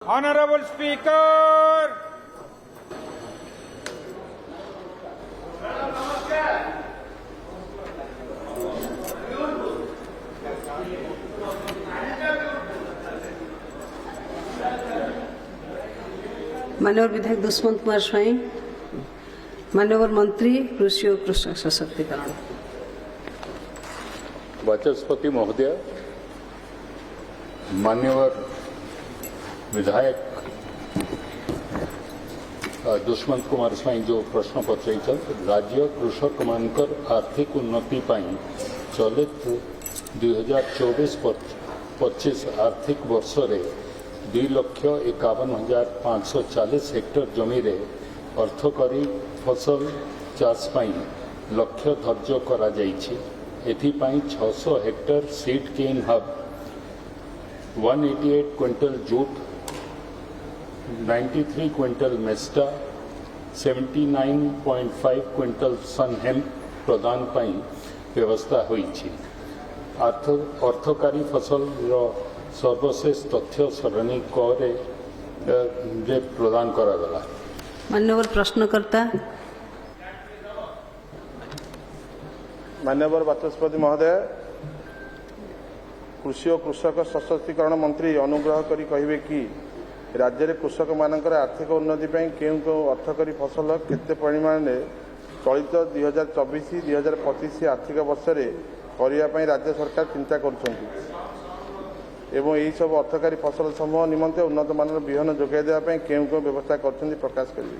Honorable Speaker, माननीय विधायक दुष्मंत कुमार स्वाई, माननीय मंत्री कृषि और कृषक सशक्तिकरण। वाचस्पति महोदय, माननीय विधायक दुष्मंत कुमार स्वाई जो प्रश्न पचाई राज्य कृषक मानकर आर्थिक उन्नति चलित 2024-25 आर्थिक वर्ष रे 2,51,540 हेक्टर जमी रे अर्थकारी फसल चाष लक्ष्य धार्य करा जायछि। एथिपाई 600 हेक्टर सीड केन hub, 188 quintal jute, 93 quintal mesta, 79.5 quintal सन हेम्प प्रदान पाई व्यवस्था होईछि। अर्थकारी फसल सर्वशेष तथ्य सरणी करे प्रदान करागला। माननीय प्रश्नकर्ता। माननीय वाचस्पति महोदय, कृषि और कृषक सशक्तिकरण मंत्री अनुग्रह करी कहिबे कि राज्य में कृषक मानकर आर्थिक उन्नति केउं अर्थकारी फसल केते परिमाण में चलित 2024-2025 आर्थिक वर्ष में करने राज्य सरकार चिंता करुछंती एवं यही सब अर्थकारी फसल समूह निमंते उन्नत मानर विहन जोगाई देवाई केउं व्यवस्था करछंती प्रकाश करिवे।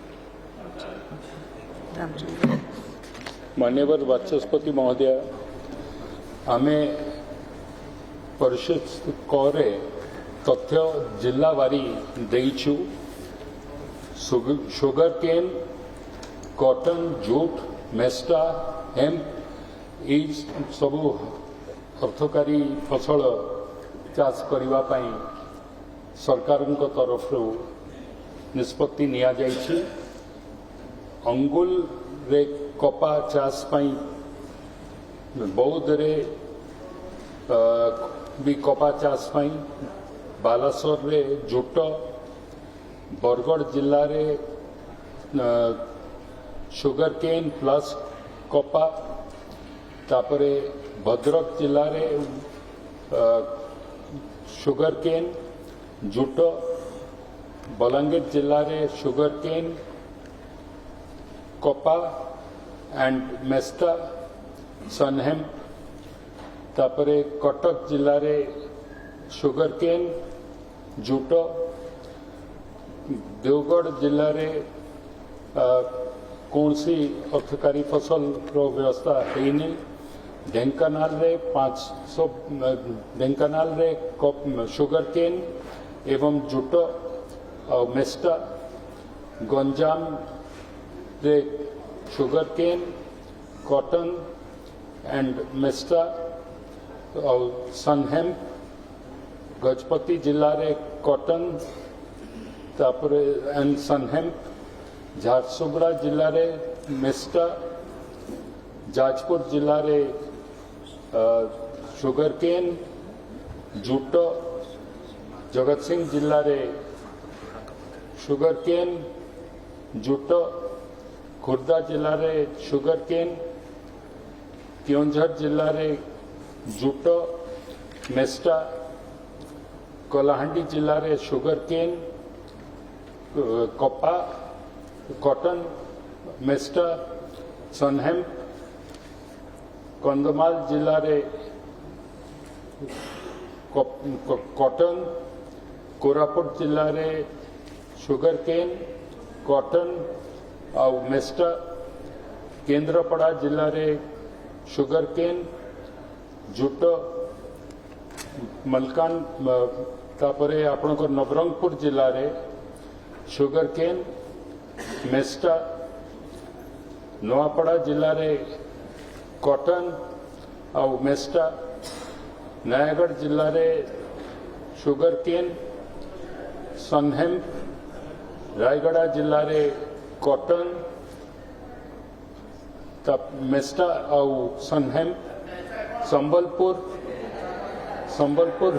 माननीय वाचस्पति महोदय, आमे परिषद करे तथ्य जिल्लावारी देइछु। Sugar cane, cotton, jute, mesta, hemp सबू अर्थकारी फसल चाष करिवा पई सरकार तरफ निष्पत्ति निया जाइछि। अंगुल रे कपा चाष पई बौद्ध रे भी कपा चाष पई, बालासोर रे जूट, बरगढ़ जिल्ला रे शुगर केन प्लस कपा, तापरे भद्रक जिल्ला रे शुगर केन, जूट, बलांगीर जिल्ला रे sugar cane, कपा and mesta, sunn hemp, तापरे कटक जिल्ला रे शुगर केन, जूट, देवगढ़ जिल्ला रे कौन सी अर्थकारी फसल व्यवस्था है। ढेंकानाल रे 500 ढेंकानाल रे शुगर केन एवं जूट और मेस्टा, गंजाम रे sugar cane, cotton and mesta और सनहेम्प, गजपति जिला रे कॉटन तापरे एंड सनहेम्प, झारसुगुड़ा जिला रे मेस्टा, जाजपुर जिला रे sugar cane, jute, Jagat Singh जिला रे शुगर केन, जूट, खुर्दा जिला रे शुगर केन, केउंझर जिला रे जूट, मेस्टा, कलाहांडी जिला रे sugar cane, कपा, cotton, mesta, sunn hemp, Kandhamal जिला रे कॉटन, कोरापुट जिला रे शुगर केन, कॉटन और मेस्टा, केंद्रपड़ा जिला रे शुगर केन, जूट, मलकान तापरे आपणकर नवरंगपुर जिला रे शुगर केन, मेस्टा, नवापड़ा जिला रे कॉटन और मेस्टा, नयागढ़ जिला रे शुगर केन, सनहेम्प, रायगढ़ जिला रे कॉटन, मेस्टा और सनहेम्प, संबलपुर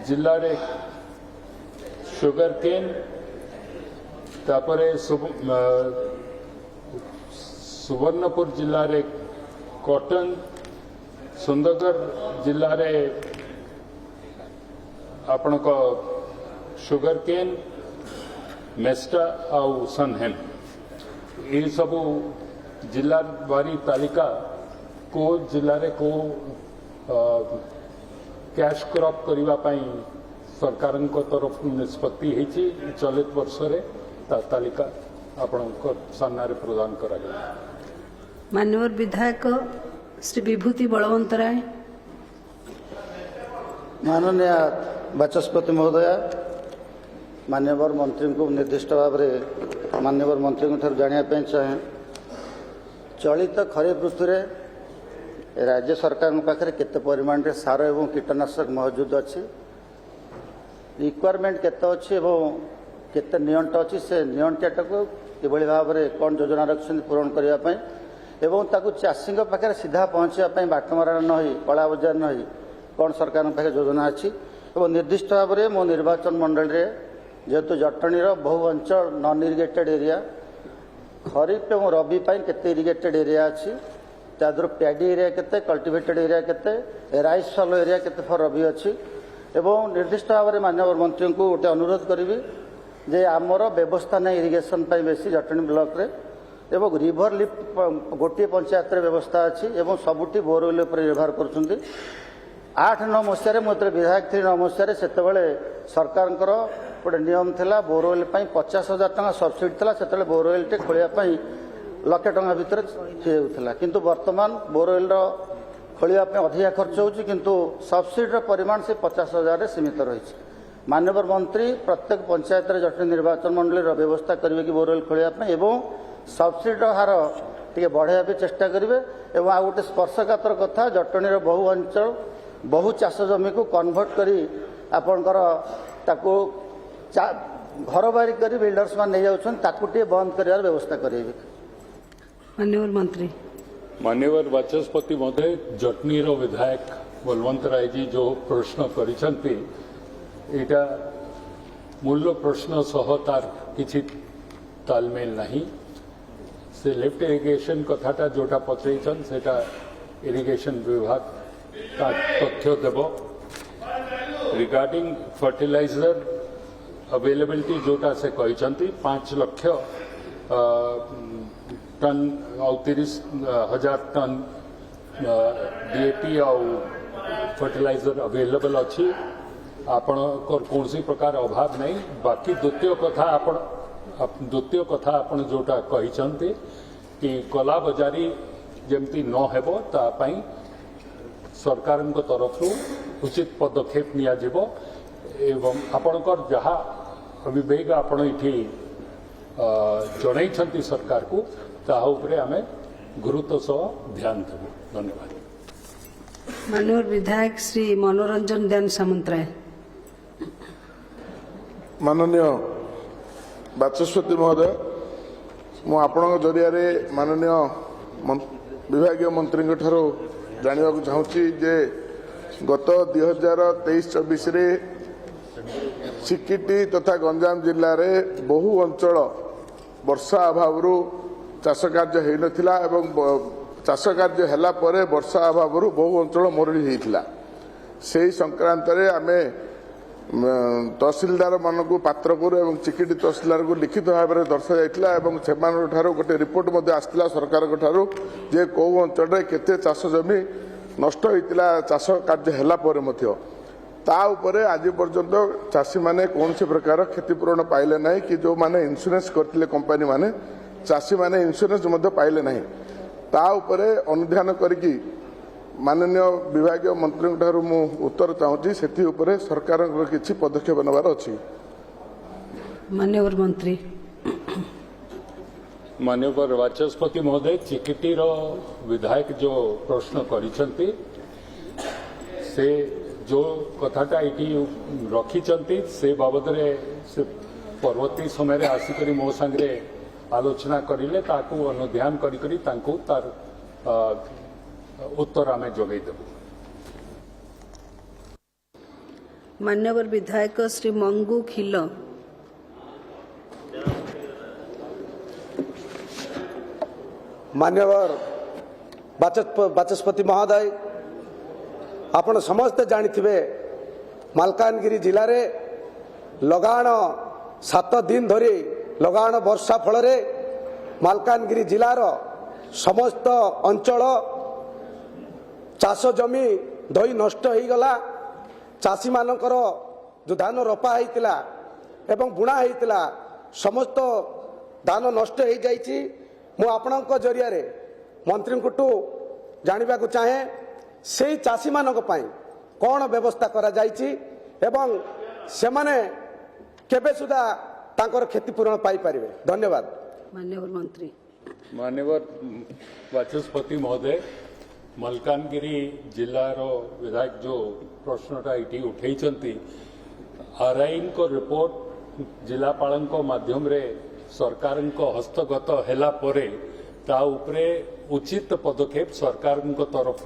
जिला रे सुगर केन तापरे सुवर्णपुर जिल्ला रे कॉटन सुंदरगढ़ जिल्ला रे आपण को सुगर केन मेस्टा आउ सनहेम ये सब जिला वारी तालिका को जिले रे को कैश क्रॉप करने सरकार तरफ निष्पत्ति होती चलित वर्ष रे तालिका आपण सामने प्रदान करा गया। मान्यवर विधायक श्री विभूति बलवंत राय। माननीय बाचस्पति महोदय मान्यवर मंत्री को निर्दिष्ट भाव में मान्यवर मंत्री जानापी चाहे चलित खरीफ ऋतु में राज्य सरकार पाखे केते परिमाण रे सार एवं कीटनाशक मौजूद अच्छी रिक्वायरमेंट केते अच्छी एवं केते नियंट अच्छी से नियंटा को किभली भाव में कौन योजना रखिंट पूरण करने एवं ताकू चाषी पाखे सीधा पहुँचापी बाटमारा न हो कला बजार न हो कौन सरकार पाखे योजना अच्छी एवं निर्दिष्ट भाव में मो निर्वाचन मंडल रे जेहेतु जटणी बहु अंचल नॉन इरिगेटेड एरिया खरीफ और रबी केते इरिगेटेड एरिया अच्छी तादर पैडी एरिया केते कल्टिवेटेड एरिया केते राइस फॉलो एरिया केते फॉर रबी अच्छी एवं निर्दिष्ट भाव में माननीय मंत्री को गोटे अनुरोध करी जे आमर व्यवस्था नहीं इरिगेशन बेसी जटणी ब्लॉक रे एवं रिवर लिफ्ट गोटे पंचायत व्यवस्था अच्छी एवं सबुठी बोरवेल निर्भर कर 8-9 मसीह मुझे विधायक थी 9 मसीह से सरकार गोटे नियम थिला बोरवेल 50,000 टका सब्सिडी थिला से बोरवेल टे खोलिया लक्षे टका भितर होता किंतु वर्तमान बोरवेल खोलिया अधिका खर्च होची किंतु सब्सिडी परिमाण से 50,000 सीमित रही। माननीय मंत्री प्रत्येक पंचायत जटनी निर्वाचन मंडल व्यवस्था करेंगे कि बोरवेल खोलिया एवं सब्सिडी हार टे बढ़ाइबा चेष्टा करेंगे एवं आ गोटे स्पर्शकातर कथा जटनी बहु अंचल बहु चाष जमी को कन्वर्ट करी आपणकर ताको घर बारी कर बिल्डर्स मान नहीं जाऊँ बंद कर व्यवस्था करेंगे। माननीय मंत्री मान्यवर बाचस्पति महोदय जटनी विधायक बलवंत राय जी जो प्रश्न करिसंती एटा मूल्य प्रश्न सह तार किछि तालमेल नहीं से लिफ्ट इरिगेशन कथाटा जोटा पचैछन सेटा इरिगेशन विभाग का तथ्य देव रिगार्डिंग फर्टिलाइजर अवेलेबिलिटी जोटा से कहते 5 लाख टन और 30,000 टन डीएपी और फर्टिलाइजर अवेलेबल अच्छी आपण कौन सी प्रकार अभाव नहीं। बाकी द्वितीय कथा आपण जोटा कहते कि कला बजारी जमती न हेबो तापाई सरकार तरफ उचित पदक्षेप निया जिवो एवं आपणकर जहा अभिवेग आपण इठी जणाइछंती सरकार को ताहा उपरे आमे गुरुत्व सह ध्यान देबो। धन्यवाद। माननीय विधायक श्री मनोरंजन ध्यान सामंतराय। माननीय बाचस्पति महोदय मु आपण जरिया माननीय विभागीय मंत्री जानवा चाहूँगी जे गत 2023-24 रे चिकिटी तथा गंजाम जिले में बहु अंचल वर्षा अभाव चाष कार्य हो नथिला एवं चाष कार्य हैला परे वर्षा अभाव बहु अंचल मरुड़ी होता से संक्रांत रे आमे तहसीलदार मान को पात्रपुर एवं चिकिटी तहसीलदार को लिखित भाव में दर्शा जाइथिला एवं सेमानठारो गोटे रिपोर्ट मध्ये आस्तिला सरकार ठारू जे को अंचल रे केते चाष जमी नष्ट होइतिला चाष कार्य हैला परे मध्य ता उपरे आज पर्यंत चाषी माने कौन सी प्रकार क्षतिपूरण पाइले नहीं कि जो माने इंश्योरेंस करथिले कंपनी माने चाषी माने इंश्योरेंस मध्ये पाइले नहीं ता उपरे अनुध्यान करिकी माननीय विभागीय मंत्री ठारू मु उत्तर चाहूँगी से उपरे सरकार किसी पदक्षेप नबार अच्छी। माननीय मंत्री माननीय बाचस्पति महोदय चिकिटी विधायक जो प्रश्न करिसंती से जो कथाटा ये रखी से बाबद से परवर्ती समय आसिक मो सांगे आलोचना करें ताकू अनुध्यान करी तार उत्तर आमे जोगई देबू। मान्यवर विधायक श्री मंगू खिल। मान्यवर बाचस्पति महोदय आपण समस्ते जानिथिबे मालकानगिरी जिले रे लगाण 7 दिन धरी लगाण वर्षा फल मालकानगिरी जिलार समस्त अंचल चाष जमी धोई नष्ट हो गला। चाषी मानकर जो धान रोपा होता एवं बुणा होता समस्त धान नष्ट हो जाइछि। मु आपणक जरिया रे मंत्री को जानवा चाहे से चाषी मानक पई कौन व्यवस्था करा जाइछि एवं से माने केबे सुधा तांकर क्षतिपूरण पाई परिवे। धन्यवाद। माननीय मंत्री। माननीय बाचस्पति महोदय मलकानगिरी जिलार विधायक जो प्रश्नटा ये उठे आरआईन को रिपोर्ट जिलापाल माध्यम रे सरकार हस्तगत हैला परे ता उपरे उचित पदक्षेप सरकार तरफ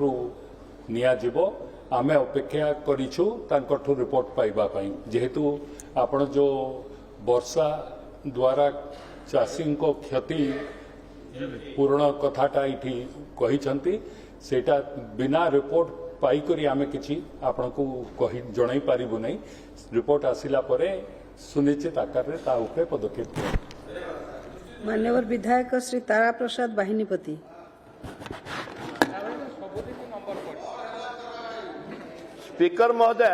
नियाजिबो। आमे अपेक्षा करिछु तांकठु रिपोर्ट पाइबा पई जेहेतु आपण जो वर्षा द्वारा चाषी को क्षति पूर्ण कथाटा ये कही सेटा बिना रिपोर्ट पाइकरी आमे किछि आपण को कहि जणाई पारिबु नै। रिपोर्ट आसिला परे सुनिश्चित आकार रे ता उपरे पदक्षेप। मान्यवर विधायक श्री तारा प्रसाद बाहिनीपति। स्पीकर महोदय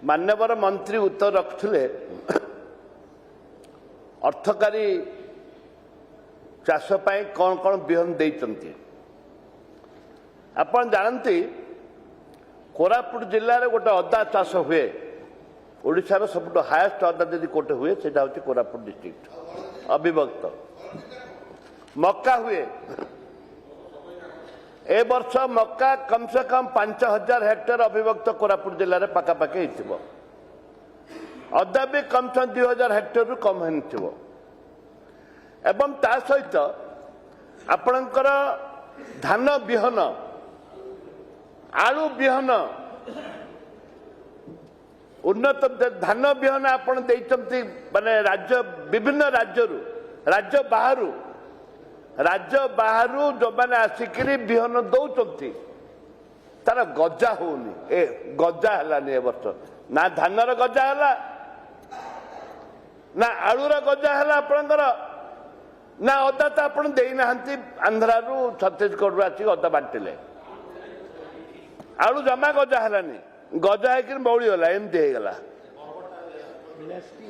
मान्यवर मंत्री उत्तर रखुले अर्थकारी चाष पाई कौन कौन बिहन देइचंती। आपण जानती कोरापुट जिले में गोटे अदा चाष हुए ओडिशार सबुठ हाएस्ट अदा जदि कोटे हुए सेटा होची कोरापुट डिस्ट्रिक्ट अविभक्त। मक्का हुए ए वर्ष मक्का कम से कम 5000 हेक्टेयर अविभक्त कोरापुट जिले में पाखापाखि हो। अदा भी कम से 2000 हेक्टेयर रु कम हो। एवं ता सहित आपणकर धान बिहन आलू बिहन उन्नत धान बिहन आपण देइचंती माने राज्य विभिन्न राज्य बाहरु जो मैंने आसिकी बिहन दौरान तार गजा होनी ए गजा है वर्ष ना धानर गजा है ना आलूर गजा है आपणकर ना अदा तो आप देना आंध्रारू छत्तीसगढ़ आसिक अदा बांटिले आलू जमा गजा है गजा है बौड़ी गला एमती होगला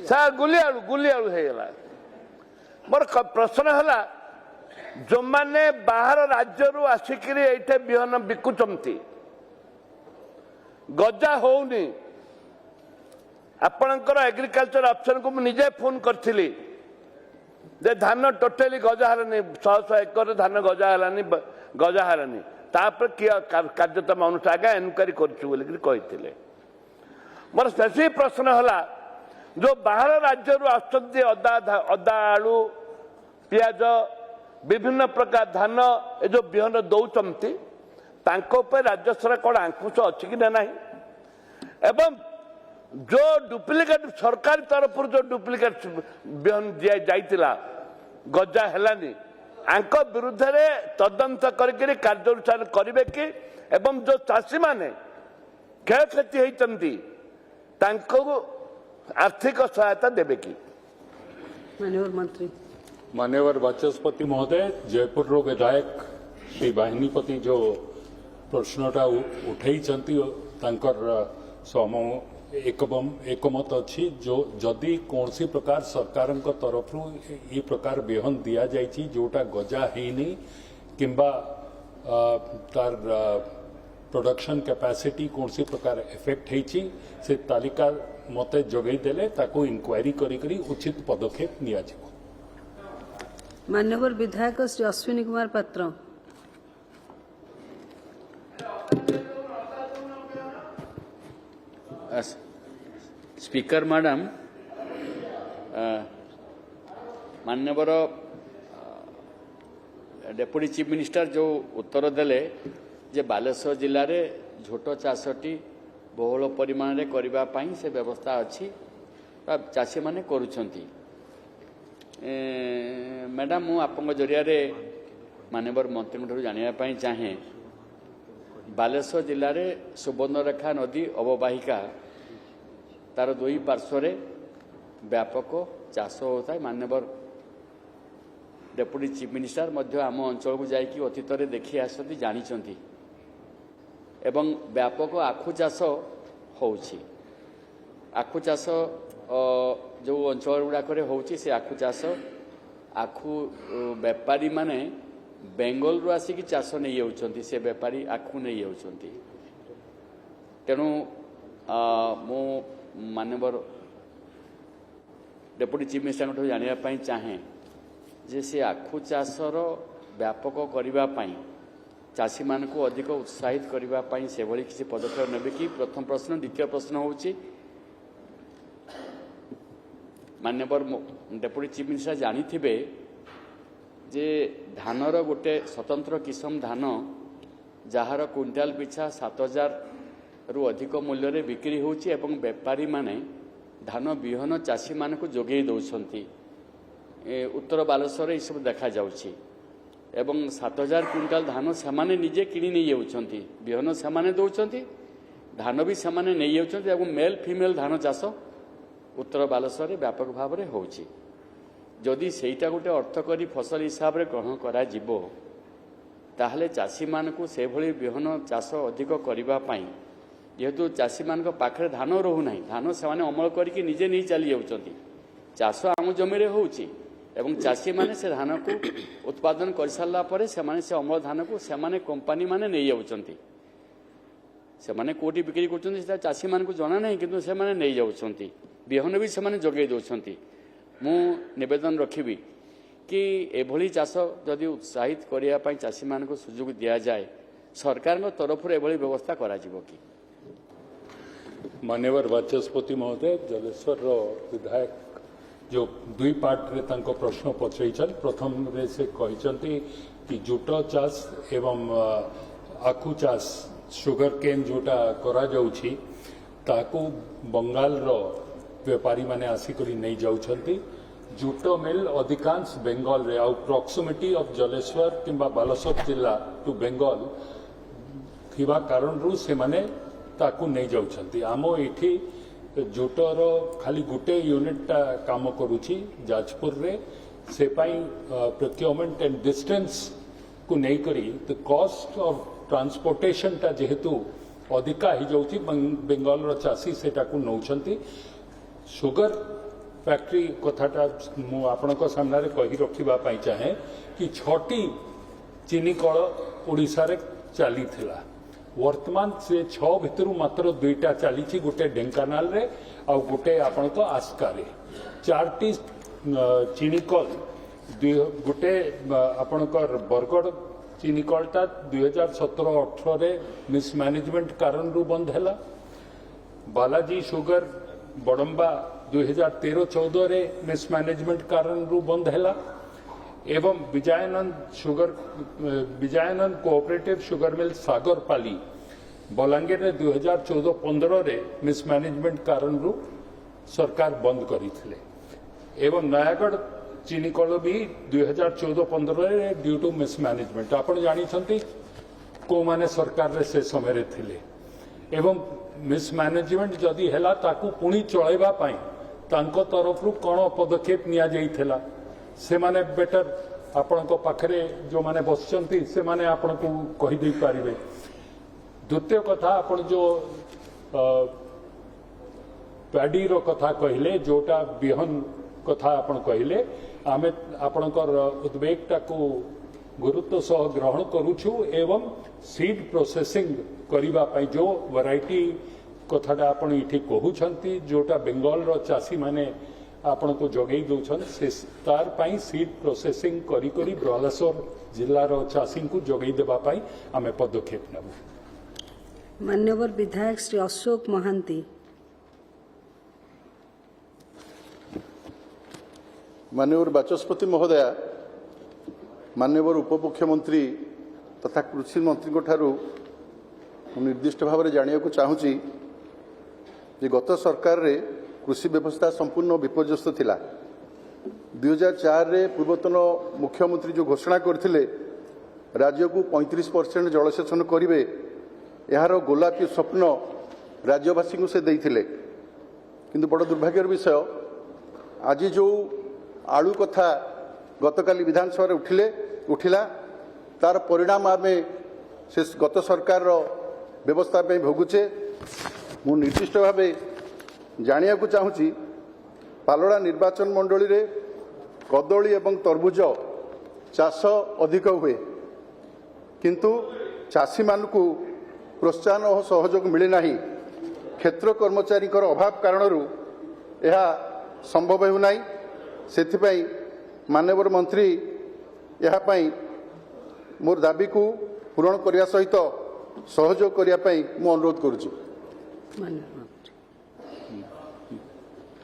सार गुली आलू होगला। मोर प्रश्न है जो मैंने बाहर राज्य आसिक ये बिहन बिकुचंती गजा होनी आपणकर एग्रीकल्चर ऑप्शन को मुझे फोन करी जे धान टोटाली गजा है 100 एकर धान गजा है तापर किए कार्यक्रम अनुसार आगे एनक्वारी करी मोर शेष प्रश्न है जो बाहर राज्य आसुच्च अदा आलू पियाज विभिन्न प्रकार धान ये जो बिहन दौरान राज्य सरकार कौन अंकुश अच्छी कि ना एवं जो डुप्लिकेट सरकारी तरफ जो डुप्लिकेट बिहन दिया गजा है आंक विरुद्ध तदंत करके कार्यानुष्ठान करेंगे कि एवं जो चाषी माने क्षय क्षति होती आर्थिक सहायता देवे कि। माननीय मंत्री। मान्यवर बाचस्पति महोदय जयपुर विधायक श्री बाहिनीपति जो प्रश्नटा उठे एकमत अच्छी जो जदि कौन सी प्रकार सरकार तरफ ये प्रकार बिहन दि जाइए जोटा गजा है किंबा तार प्रोडक्शन कैपेसिटी कौन सी प्रकार इफेक्ट होती से तालिका मते जगई देले ताको इंक्वायरी करी उचित पदक्षेप निया जिवो। मान्यवर विधायक श्री अश्विनी कुमार पात्र। स्पीकर मैडम माननीय डेप्यूटी चीफ मिनिस्टर जो उत्तर देले जे बालेश्वर जिले में झोट चाषटी बहुल परिमाण रे करिबा पई से व्यवस्था अच्छी चाषी माने करुछंती। मैडम मु आपन जरिया रे माननीय मंत्री जानापी चाहे बालेश्वर जिले में सुवर्णरेखा नदी अववाहिका तार दुई पार्श्वर व्यापक चाष होता है। माननीय डेप्यूटी चीफ मिनिस्टर आम अंचल को जाकि अतीत में देखी आसती जानी एवं व्यापक आखु चाष आखु चाष जो अंचल गुड़ाक से आखु चाष आखु बेपारी माने बेंगल रु आसिक चाष नहीं जाउछंती से बेपारी आखु नहीं जाउछंती। तेणु मु माननीय डेप्यूटी चीफ मिनिस्टर जानापी चाहे जे से आखु चाषर व्यापक करने चाषी मान को अधिक उत्साहित करने से भली किसी पदक्षेप नेबे कि प्रथम प्रश्न। द्वितीय प्रश्न होची माननीय डेप्यूटी चीफ मिनिस्टर जानी थे जे धानर गोटे स्वतंत्र किस्म धान जार क्विंटाल पिछा 7,000 रु अधिक मूल्य रे बिक्री होची एवं व्यापारी माने धान बिहन चाषी मान को जोगई दौरान उत्तर बालेश्वर सब देखा जाउची एवं 7,000 क्विंटाल धान सेमाने निजे किणी नहीं जाउछंती बिहन सेमाने दौरान धान भी सेमाने नहीं जाउछंती एवं मेल फीमेल धान चाष उत्तर बालेश्वर व्यापक भाव में होची। जदि सेटा गोटे अर्थकरी फसल हिसाब से ग्रहण करा जिवो ताहले चाषी मान को से भली बिहन चाष अधिक करने जेहेतु चाषी मान पाखे धान रोना धान से अमल करके निजे नहीं चली जाउछंती चाष आम जमी होची एवं चाषी माने से धान को उत्पादन कर सारा पर से अमल धान को से कंपनी माने नहीं जाउछंती से कोटी बिक्री कर चाषी मान को जना नहीं किंतु से नहीं जाउछंती बिहन भी से जोगे दौरान। मु निवेदन रखी कि एभली चाष जदि उत्साहित करने चाषी मान को सुजोग दि जाए सरकार तरफ एभली व्यवस्था करा जिवो कि। मान्यवर वाचस्पति महोदय जलेश्वर विधायक जो दुई पार्ट रे तांको प्रश्न पचैछन प्रथम रे से कहचंती कि जुट चाष एवं आखु चाष सुगर केन जोटा करा जाउछि ताको बंगाल रो व्यापारी माने आसिकरी नहीं जाउछंती जुट मिल अधिकांश बेंगल रे आउ प्रॉक्सिमिटी ऑफ जलेश्वर किंबा बालेश्वर जिला टू बेंगल थिबा कारण रु से माने ताकू नहीं जाउछंती। आम एठी जुटर खाली गुटे यूनिट काम करुछि जाजपुर रे से पाई प्रोक्योरमेंट एंड डिस्टेंस को नहीं करी द कॉस्ट ऑफ ट्रांसपोर्टेशन टा जेहेतु अधिका ही जाउछि बेंगल रो चासी सेटा को नौछंती। सुगर फैक्ट्री कथाटा मु आपनक सामने कही रखिबा पाई चाहे कि 6टी चीनी कल ओडिशा रे चली थिला वर्तमान से 6 भितर मात्र 2टा चली गोटे ढेंकानाल रे आ गोटे आपण तो आस्का रे 4टी चीनी कल गोटे आपणकर बरगढ़ चीनी कलटा 2017-18 रे मिसमैनेजमेंट कारण रु बंद हैला। बालाजी शुगर बड़म्बा 2013-14 रे मिसमैनेजमेंट कारण रु बंद हैला एवं Vijayanand cooperative sugar mill Sagarpali Balangir रे 2014-15 रे मिसमैनेजमेंट कारण रु सरकार बंद करिथिले एवं नयागढ़ चीनी कल भी 2014-15 रे ड्यू टू मिसमैनेजमेंट आपण जानिछंती को माने सरकार रे से समय रे थिले एवं मिसमैनेजमेंट जदि हैला ताकू पुणी चलैबा पाई तांको तरफ रु कोन पदक्षेप निया जाइथिला से माने बेटर आपण को पाखरे जो माने बसचंती से माने आपण को कहि दे पारिबे। द्वितीय कथा आपण जो पैडी रो कथा कहिले जोटा बिहन कथा आपण कहिले आमे आपणकर उद्वेगटा को गुरुत्व सह ग्रहण करूछु एवं सीड प्रोसेसिंग करिबा पई जो वैरायटी कथाटा आपण इठी कहउछंती जोटा बेंगल रो चासी माने आपण को जोगई दउछन से तार पई सीड प्रोसेसिंग करी करी बालेश्वर जिल्ला रो चासी को जोगई देबा पई आमे पदक्षेप नेबु। मान्यवर विधायक श्री अशोक महांती। माननीय बाचस्पति महोदया माननीय उपमुख्यमंत्री तथा कृषि मंत्री ठारू निर्दिष्ट भाव में जाना चाहूँगी जे गत सरकार रे कृषि व्यवस्था संपूर्ण विपर्यस्त थिला 2004 रे पूर्वतन मुख्यमंत्री जो घोषणा करथिले राज्य को 35% जलसेचन करेंगे यार गोलापी स्वप्न राज्यवासी को से देइथिले किंतु बड़ दुर्भाग्यर विषय आज जो आलू कथा गतकाली विधानसभा उठिला तार परिणाम आम से गत सरकार व्यवस्था पे भोगुचे मु निर्दिष्ट भाव जानिया को चाहूँगी पालोड़ा निर्वाचन मंडली रे कदली एवं तरबुज चाष अधिक हुए किंतु चाषी मानकु प्रोत्साहन और सहयोग मिले नहीं क्षेत्र कर्मचारी अभाव कारण यह संभव होना से माननीय मंत्री यह मोर दाबी को पूरण करने सहित सहयोग करने मु अनुरोध करुच्ची।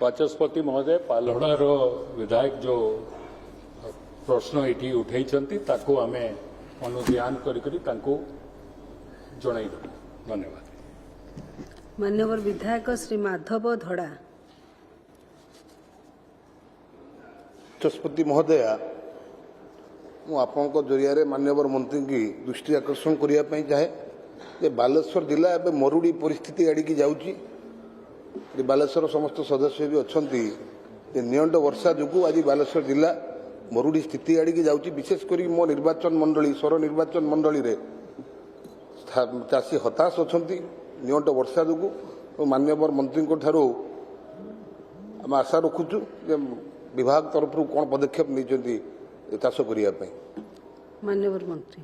बाचस्पति महोदय पाल्हड़ार विधायक जो प्रश्न ये उठे आम अनुध्यान करी जनईदेव। धन्यवाद। मान्यवर विधायक श्री माधव धड़ा। बाचस्पति महोदय मु आपनको जरिया माननीय मंत्री की दृष्टि आकर्षण करने चाहे जे बालेश्वर जिला एवं मरुड़ी परिस्थिति आड़िकी जाऊँगी बालेश्वर समस्त सदस्य भी अच्छा नियंट वर्षा जो आज बालेश्वर जिला मरुड़ी स्थिति आड़िकी जाऊँगी विशेषकर मो निर्वाचन मंडली सौर निर्वाचन मंडली रे चाषी हताश अच्छा नियंट वर्षा जो माननीय मंत्री आम आशा रखुचु विभाग तरफ कौन पदक्षेप नहीं चाष करने। माननीय मंत्री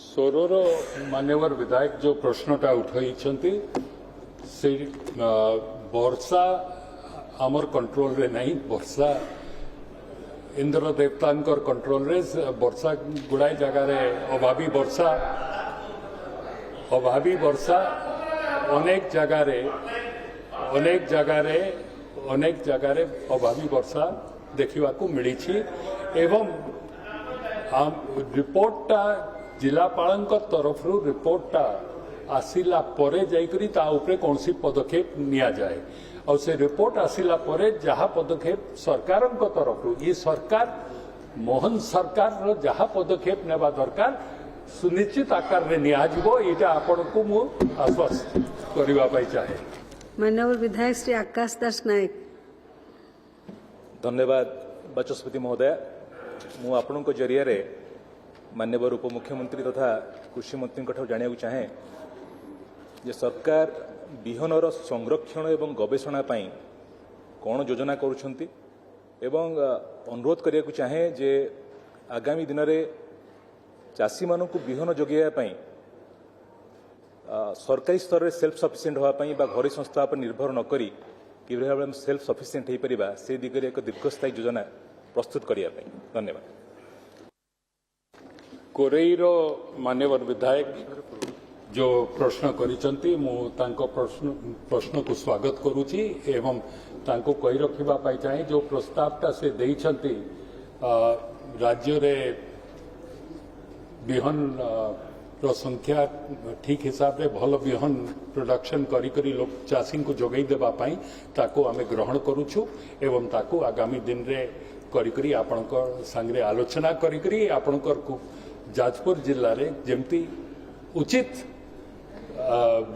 सोरोर मान्यवर विधायक जो प्रश्नटा उठाई से वर्षा आमर कंट्रोल रे नहीं वर्षा इंद्र देवता कंट्रोल रे वर्षा गुड़ाई जगार अभावी वर्षा अनेक जगार अभावी वर्षा देखा मिली एवं रिपोर्टा जिलापाल तरफ रिपोर्टा आसिला परे जाइकरी ता उपरे कौनसी पदक्षेप निया जाए और से रिपोर्ट आसिला परे जहाँ पदक्षेप सरकार तरफ ये सरकार मोहन सरकार रो जहाँ पदक्षेप नेबा दरकार सुनिश्चित आकार रे नियाजिबो एटा आपण को मु आश्वस्त करबा पाई चाहे। माननीय विधायक श्री आकाश दास नायक। धन्यवाद बाचस्पति महोदय मु आपण जरिया रे माननीय उपमुख्यमंत्री तथा कृषि मंत्री जाना चाहे जे सरकार बिहनर संरक्षण एवं गवेषणा पाई कौन योजना करुछंती एवं अनुरोध करिया को चाहे जे आगामी दिन में चाषी मानू बिहन जोगाइया पाई सरकारी स्तर में सेल्फ सफिशिएंट होगापाई घरोई संस्था पर निर्भर नक कि भाव में सेल्फ सफिशिएंट हो पार से दिगरे एक दीर्घस्थायी योजना प्रस्तुत करने। धन्यवाद। कोरेईर मान्यवर विधायक जो प्रश्न करिसंती मु तांको प्रश्न को स्वागत करुची एवं तांको कही रखिबा पाई चाहे जो प्रस्तावटा से देइछंती राज्य रे बिहन रो संख्या ठीक हिसाब रे भल बिहन प्रोडक्शन करी करी लोक चाषी को जोगाई देबा पाई ताको आमे ग्रहण करूछु एवं ताको आगामी दिन रे करी करी आपनकर संगे आलोचना करी करी आपनकर जाजपुर जिल्ला रे जेमती उचित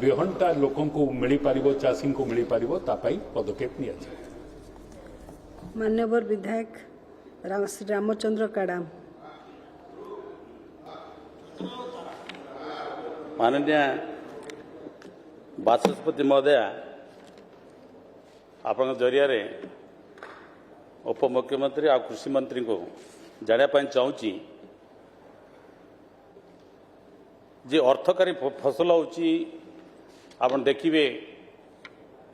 बिहनटा लोकों को मिली पारिबो चाषी को मिली पारिबो तापाई पदक्षेप निया जाय। मान्यवर विधायक श्री रामचंद्र काडाम। माननीय बाचस्पति महोदय आपण जरिया रे उपमुख्यमंत्री आ कृषि मंत्री को जानापी चाहूँगी जे अर्थकारी फसल होची आपण देखिए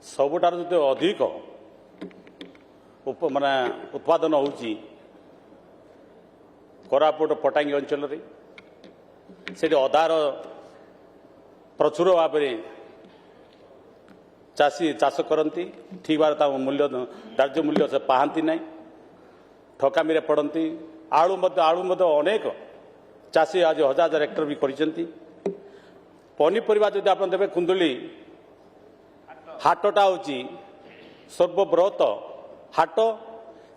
सबुठार जो अधिक माने उत्पादन होची कोरापुट पटांगी अंचल रे से अदार प्रचुर भाव में चाषी चाष करती ठीक भाव मूल्य धार्य मूल्य से पाती ना ठकामी पड़ती आलू अनेक चाषी आज हजार हजार हेक्टर भी कर पनीपरिया जब आप देवे कुंदुली हाटटा हूँ सर्वबृहत हाट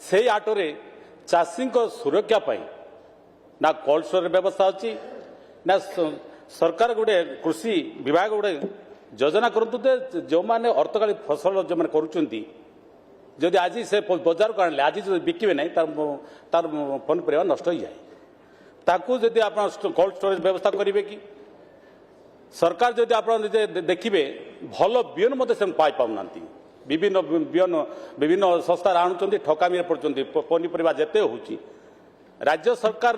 से हाटरे चाषी सुरक्षा पाई ना कोल्ड स्टोरेज व्यवस्था अच्छी ना सरकार गोटे कृषि विभाग गोटे योजना करतु जो मैंने अर्थकाली फसल जो मैंने करुँच जदि आज से बजार को आने आज जो बिके ना तार पनीपरिया नष्ट हो जाए ताकू जदि आप कोल्ड स्टोरेज व्यवस्था करेंगे कि सरकार जदि आप देखिए भल बिहन मत से पाई पाऊना विभिन्न बिहन विभिन्न संस्था आणुंट ठकामी पड़ते पनीपरिया जिते हो राज्य सरकार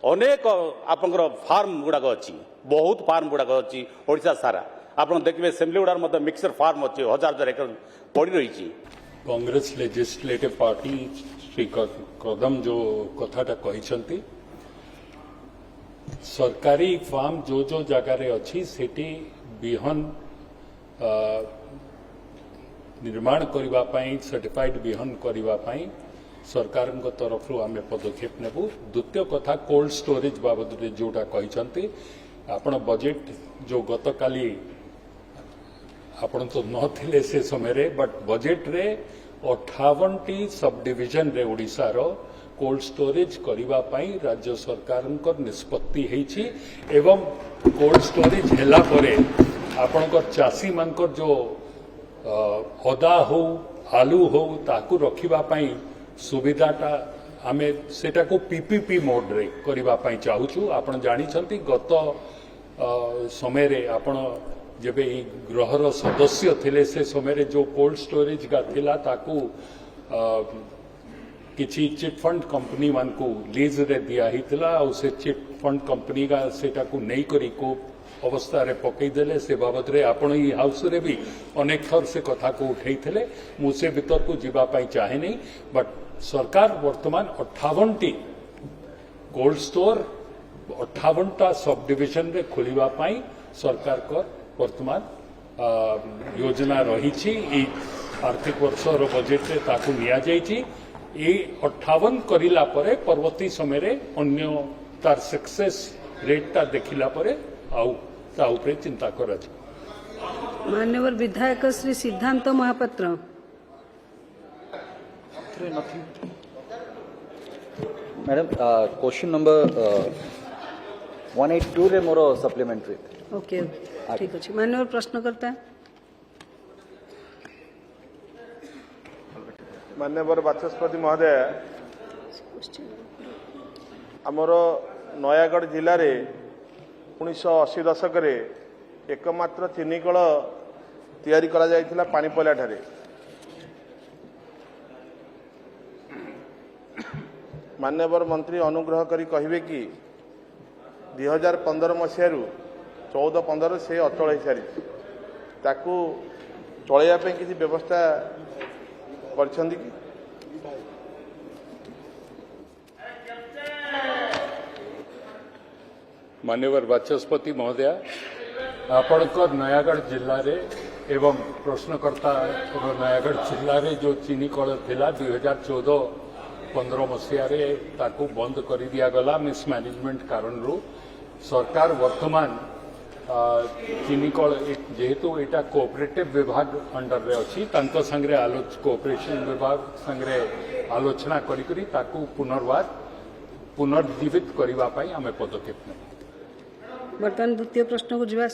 अनेक आपंकर फार्म गुड़ाक अच्छी बहुत फार्म गुड़ाक अच्छी ओडिशा सारा आप देखिए सेम्लीगुड़ा मिक्सर फार्म अच्छे हजार हजार एकड़ पड़ रही। कांग्रेस लेजिस्लेटिव पार्टी श्री कदम जो कथाटा कहते सरकारी फार्म जो जो जगार अच्छी सेठी बिहन निर्माण करने सर्टिफाइड बिहन करने सरकार तरफ आम पदक्षेप नेबू। द्वितीय कथा कोल्ड स्टोरेज बाबद जोटा कहते आपण बजेट जो गत काली आपण तो नथिले से समय बट बजेट रे 58टी सब डिविजन रे ओडिशा रो कोल्ड स्टोरेज करिबा पई राज्य सरकार निष्पत्ति हेछि एवं कोल्ड स्टोरेज हेला परे आपणकर चासी मानकर जो अदा हो आलू हो ताकू रखिबा पई सुविधाटा आमे सेटा को पीपीपी मोड रे करिबा पई चाहूछु। आपण जानिछंती गत समय रे आपण जेबे गृहर सदस्य थिले से समय जो कोल्ड स्टोरेज का थिला ताकू किछि चिटफंड कंपनी मान को लीज रे दिया हितला और से चिटफंड कंपनी का सेटा को नहीं करी को अवस्था रे पकई देले से बाबद रे आपण ई हाउस रे भी अनेक थर से कथा को उठै थिले मु से भीतर को जीवा पाई चाहे नहीं बट सरकार वर्तमान 58टी कोल्ड स्टोर 58टा सब डिविजन रे खोलिबा पाई सरकार को वर्तमान योजना रही आर्थिक वर्ष बजेट रे ताकू निया जाइछि। 58 करिला परे परवर्ती समय रे अन्य तार सक्सेस रेटटा देखिला परे आउ ता उपरे चिंता करा जाय। मान्यवर विधायक श्री सिद्धांत महापात्र। मैडम क्वेश्चन नंबर 182 रे मोर सप्लीमेंटरी ओके ठीक अच्छे मान्यवर प्रश्नकर्ता। मान्यवर बाचस्पति महोदय आमर नयागढ़ जिले में 1980 दशक एकमात्र चीनी कल तैयारी करा जायथिला पानीपला ठारे मान्यवर मंत्री अनुग्रह करी कहिबे कि 2015 मसीह 14-15 से अचल हो सारी ताकू चलैया किसी व्यवस्था करछंदी कि मान्यवर बाचस्पति महोदय आपणकर नयागढ़ जिले रे एवं प्रश्नकर्ता नयागढ़ जिले रे जो चीनी कल थिला 2014-15 मसीह ताकू बंद कर दिया गला मिसमैनेजमेंट कारण रू सरकार वर्तमान चीनी कल जेहेतु एटा कोऑपरेटिव विभाग अंडर रे अच्छी तांको संगरे कोऑपरेशन विभाग संगरे आलोचना करी ताकू पुनर्जीवित करबा पई आमे पदक्षेप ने। बर्तमान द्वितीय प्रश्न को जीवा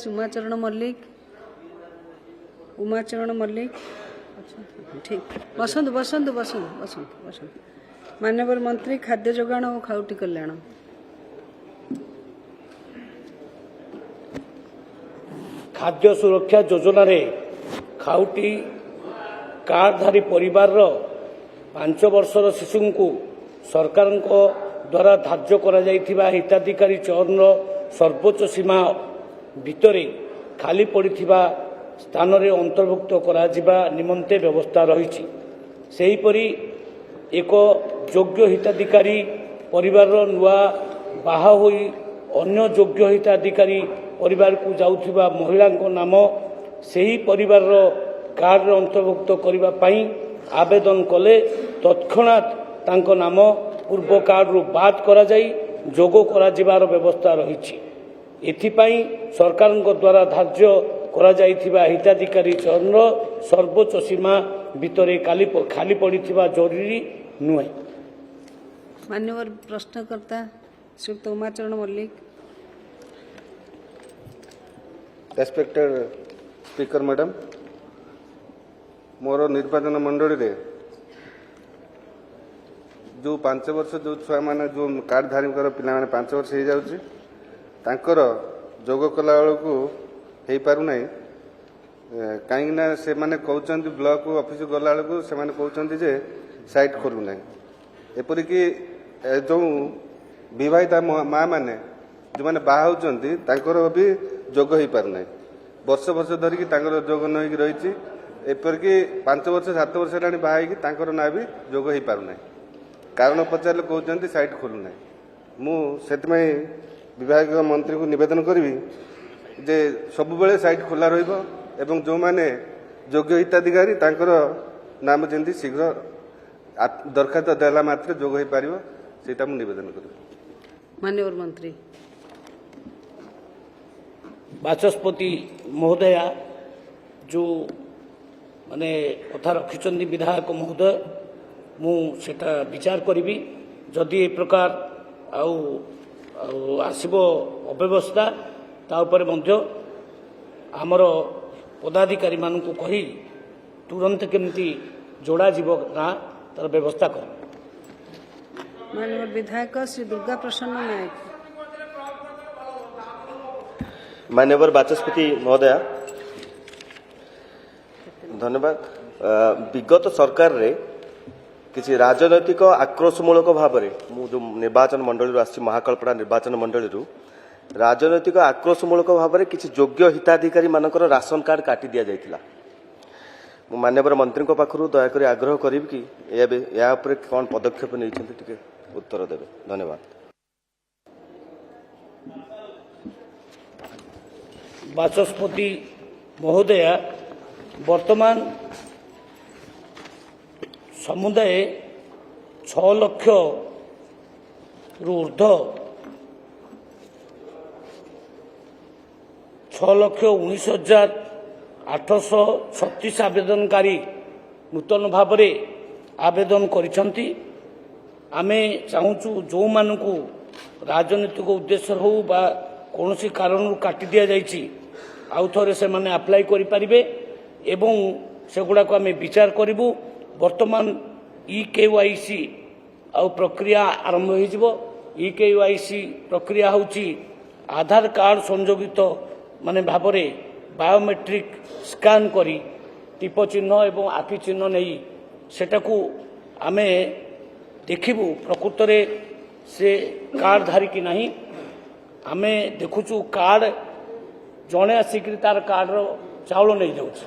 उमाचरण मल्लिक अच्छा ठीक बसंत बसंत बसंत बसंत बसंत मान्यवर मंत्री खाद्य जोगाण और खाउटी कल्याण। खाद्य सुरक्षा योजना रे खाउटी कार्डधारी परिवार 5 वर्षर शिशु को सरकार द्वारा धार्य करा जाइथिबा हिताधिकारी चयन सर्वोच्च सीमा भितर खाली पड़िथिबा स्थान रे अंतर्भुक्त करा जिबा निमंते व्यवस्था रही सेहीपरि एक योग्य हिताधिकारी परिवार नुआ बाहा होई अन्य योग्य हिताधिकारी परिवार को जाउथिबा महिला नाम सही परिवार कार्ड अंतर्भुक्त करबा पई आवेदन कले तत्क्षणात तांको नाम पूर्व कार्ड रु बात करा जाई जोगो करा जिबार व्यवस्था रही एथिपाई सरकार द्वारा धार्य करा जाइथिबा हिताधिकारी चयन सर्वोच्च सीमा भितर खाली पड़िथिबा जरूरी नुहे। मान्यवर प्रश्नकर्ता Shriyukta Umacharan Mallik. Respected speaker madam, मोर निर्वाचन मंडली रे जो 5 वर्ष जो छुआ मैंने जो कार्ड धारी पिला 5 वर्ष हो जाऊँगी तांकर जोग कला बेलू हो पार ना कहीं से माने कहते ब्लॉक ऑफिस गला बेलू से कहते जे साइट खोलू ना एपरिक जो विवाहिता माँ मैंने जो मैंने बाहा होती भी जोग हो पार ना वर्ष वर्ष धरिकी जोग न रही एपरिक 5 वर्ष 7 वर्ष है बाहा ना भी जोग हो पार ना कारण पचारे कहते साइट खोलू ना मुझे विभाग मंत्री को निवेदन करी जे सब बेले साइट खोला रही जो माने योग्य हिताधिकारी तांकर नाम जमी शीघ्र दरखास्त देला मात्र जोग हो पार से निवेदन करी। माननीय मंत्री। बाचस्पति महोदया जो माने कथा रखिंट विधायक महोदय मुझा विचार करी जदि ए प्रकार आसब अव्यवस्था तापर आमर पदाधिकारी मान कही तुरंत केमती जोड़ा जीव ना तार व्यवस्था कर। माननीय विधायक श्री दुर्गा प्रसन्न नायक। मान्यवर बाचस्पति महोदया धन्यवाद। विगत सरकार रे किसी राजनैतिक आक्रोशमूलक भाव में जो निर्वाचन मंडली आसी महाकालपड़ा निर्वाचन मंडली राजनैतिक आक्रोशमूलक भाव में किसी योग्य हिताधिकारी मानकर राशन कार्ड काटी दि जाइथिला। मान्यवर मंत्री पाखु दयाक आग्रह करी कि या कौन पदक्षेप नहीं उत्तर देवे। धन्यवाद। बाचस्पति महोदया वर्तमान समुदाय 6 लाख रु ऊर्ध 6,19,836 आवेदनकारी नूतन भाव में आवेदन करिसेंती। आमे चाहूचु जो मानकु राजनीतिक उद्देश्य हो बा कौनसी कारण काटी दिया जाइछि आउ थरे से माने अप्लाई करि परिबे एवं सेगुडा को आमे विचार करिवु। वर्तमान EKYC आउ प्रक्रिया आरंभ हो जिवो। EKYC प्रक्रिया होची आधार कार्ड संयोगित माने भाबरे बायोमेट्रिक स्कैन करी टीप चिन्ह एवं आखि चिन्ह नहीं सेटाकू आमे देखिबु प्रकृत रे से कार्ड धारी कि नहीं। आमे देखुचु कार्ड जणे आसिक तार कार्ड रो चाउल नहीं जाउछि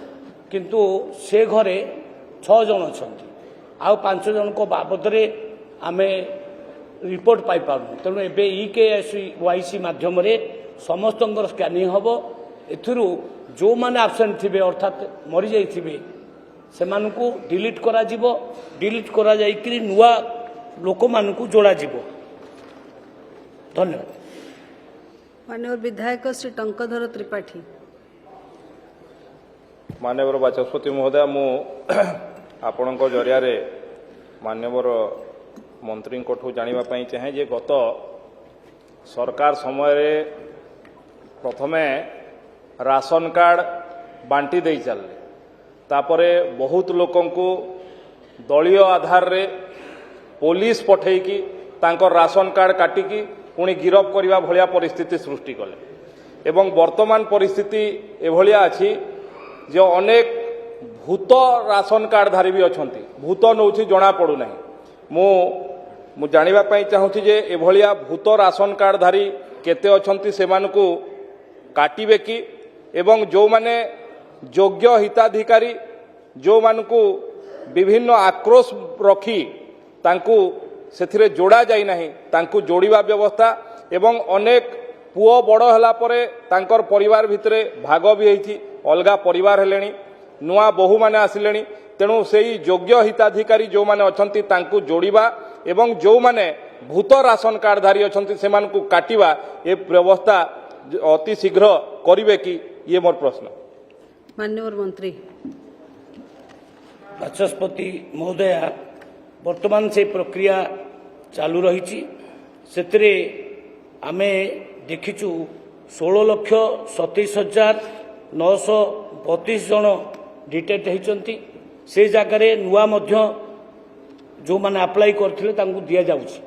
किंतु से घरे 6 जन अछंती आउ 5 जन को बाबद रे आमे रिपोर्ट पाई पारु। तेणु एबे EKYC माध्यम रे समस्त स्कैनिंग हम एथुरु जो माने आब्सेंट थिबे अर्थात मरी जाइथिबे सेमानकु डिलीट करा जिवो। डिलीट करा जाइकरी नुआ लोक मानकु जोड़ा जिवो। धन्यवाद। माननीय विधायक श्री टंकधर त्रिपाठी। मान्यवर बाचस्पति महोदय मु आपणक जरिया मान्यवर मंत्री जानिबा पई चाहे जे गत सरकार समय प्रथमे राशन कार्ड बांटी दे चलले तापरे बहुत लोकंकु दलीय आधार रे पुलिस पठेकी तांकर राशन कार्ड काटिकी पुणी गिरफ करने भलिया परिस्थिति सृष्टि कले एवं वर्तमान परिस्थिति एभलिया अछि जे अनेक भूत राशन कार्ड धारी भी अछंती। भूत नौछि जना पड़ू नाही। मु जानिबा पई चाहूछि जे एभलिया भूत राशन कार्ड धारी केते अछंती सेमानकु काटिबे कि एवं जो माने योग्य हिताधिकारी जो मानकु विभिन्न आक्रोश रखी तांकु सेथिरे जोड़ा जाई नाही तांकु जोड़िबा व्यवस्था एवं अनेक पुओ बड़ होला परे तांकर परिवार भितरे भाग भी होईछि अलगा परिवार हेलेनी नुआ बहु माने आसिलेनी। तेणु सेही योग्य हिताधिकारी जो माने अछंती तांकु जोड़िबा एवं जो माने भूत राशन कार्ड धारी अछंती सेमानकु काटिबा ए व्यवस्था अति शीघ्र करिवे कि ये मोर प्रश्न। माननीय मंत्री। बाचस्पति महोदया वर्तमान से प्रक्रिया चालू रही आमे देखिचु 16,27,932 जन डिटेक्ट होती से जगार नुआ जो मैंने अप्लाई करते दि जाऊँगी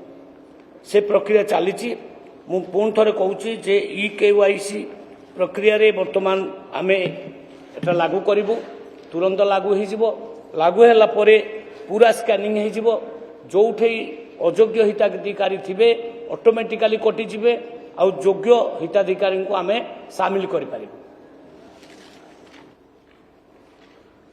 से प्रक्रिया चली मु पुणी थे कहूँ जे EKYC प्रक्रिया रे वर्तमान आमे एटा लागू करूँ तुरंत लागू लागू है पूरा स्कैनिंग हो जो अयोग्य हिताधिकारी थे ऑटोमेटिकली कटिजे आ योग्य हिताधिकारी को आमे सामिल कर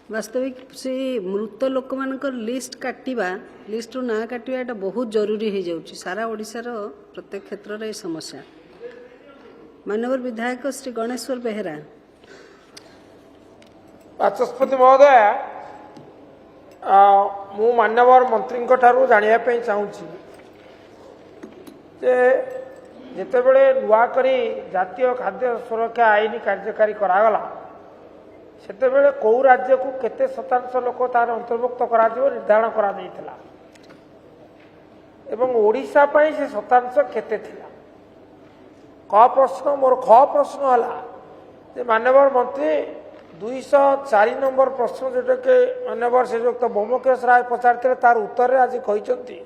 वास्तविक से मृत लोक मान लिस्ट काटिबा लिस्ट रू ना काटिबा एटा बहुत जरूरी हो जाउची सारा ओडिसा रो प्रत्येक क्षेत्र रे समस्या। माननीय विधायक श्री गणेश्वर बेहेरा। बाचस्पति महोदय मु माननीय मंत्री जानिया चाहूँगी जितेबले नुआ करी जातीय खाद्य सुरक्षा आईन कार्यकारी करागला सेतेबेले कौ राज्य को केते शतांश लोक तार अंतर्भुक्त करा निर्धारण करा देइथिला एवं ओडिशा पई से शतांश केते थिला क प्रश्न मोर ख प्रश्न हला जे माननीय मंत्री 204 नंबर प्रश्न जोटा के माननीय श्रीयुक्त बोमकेश राय पचारते तार उत्तर आज कहते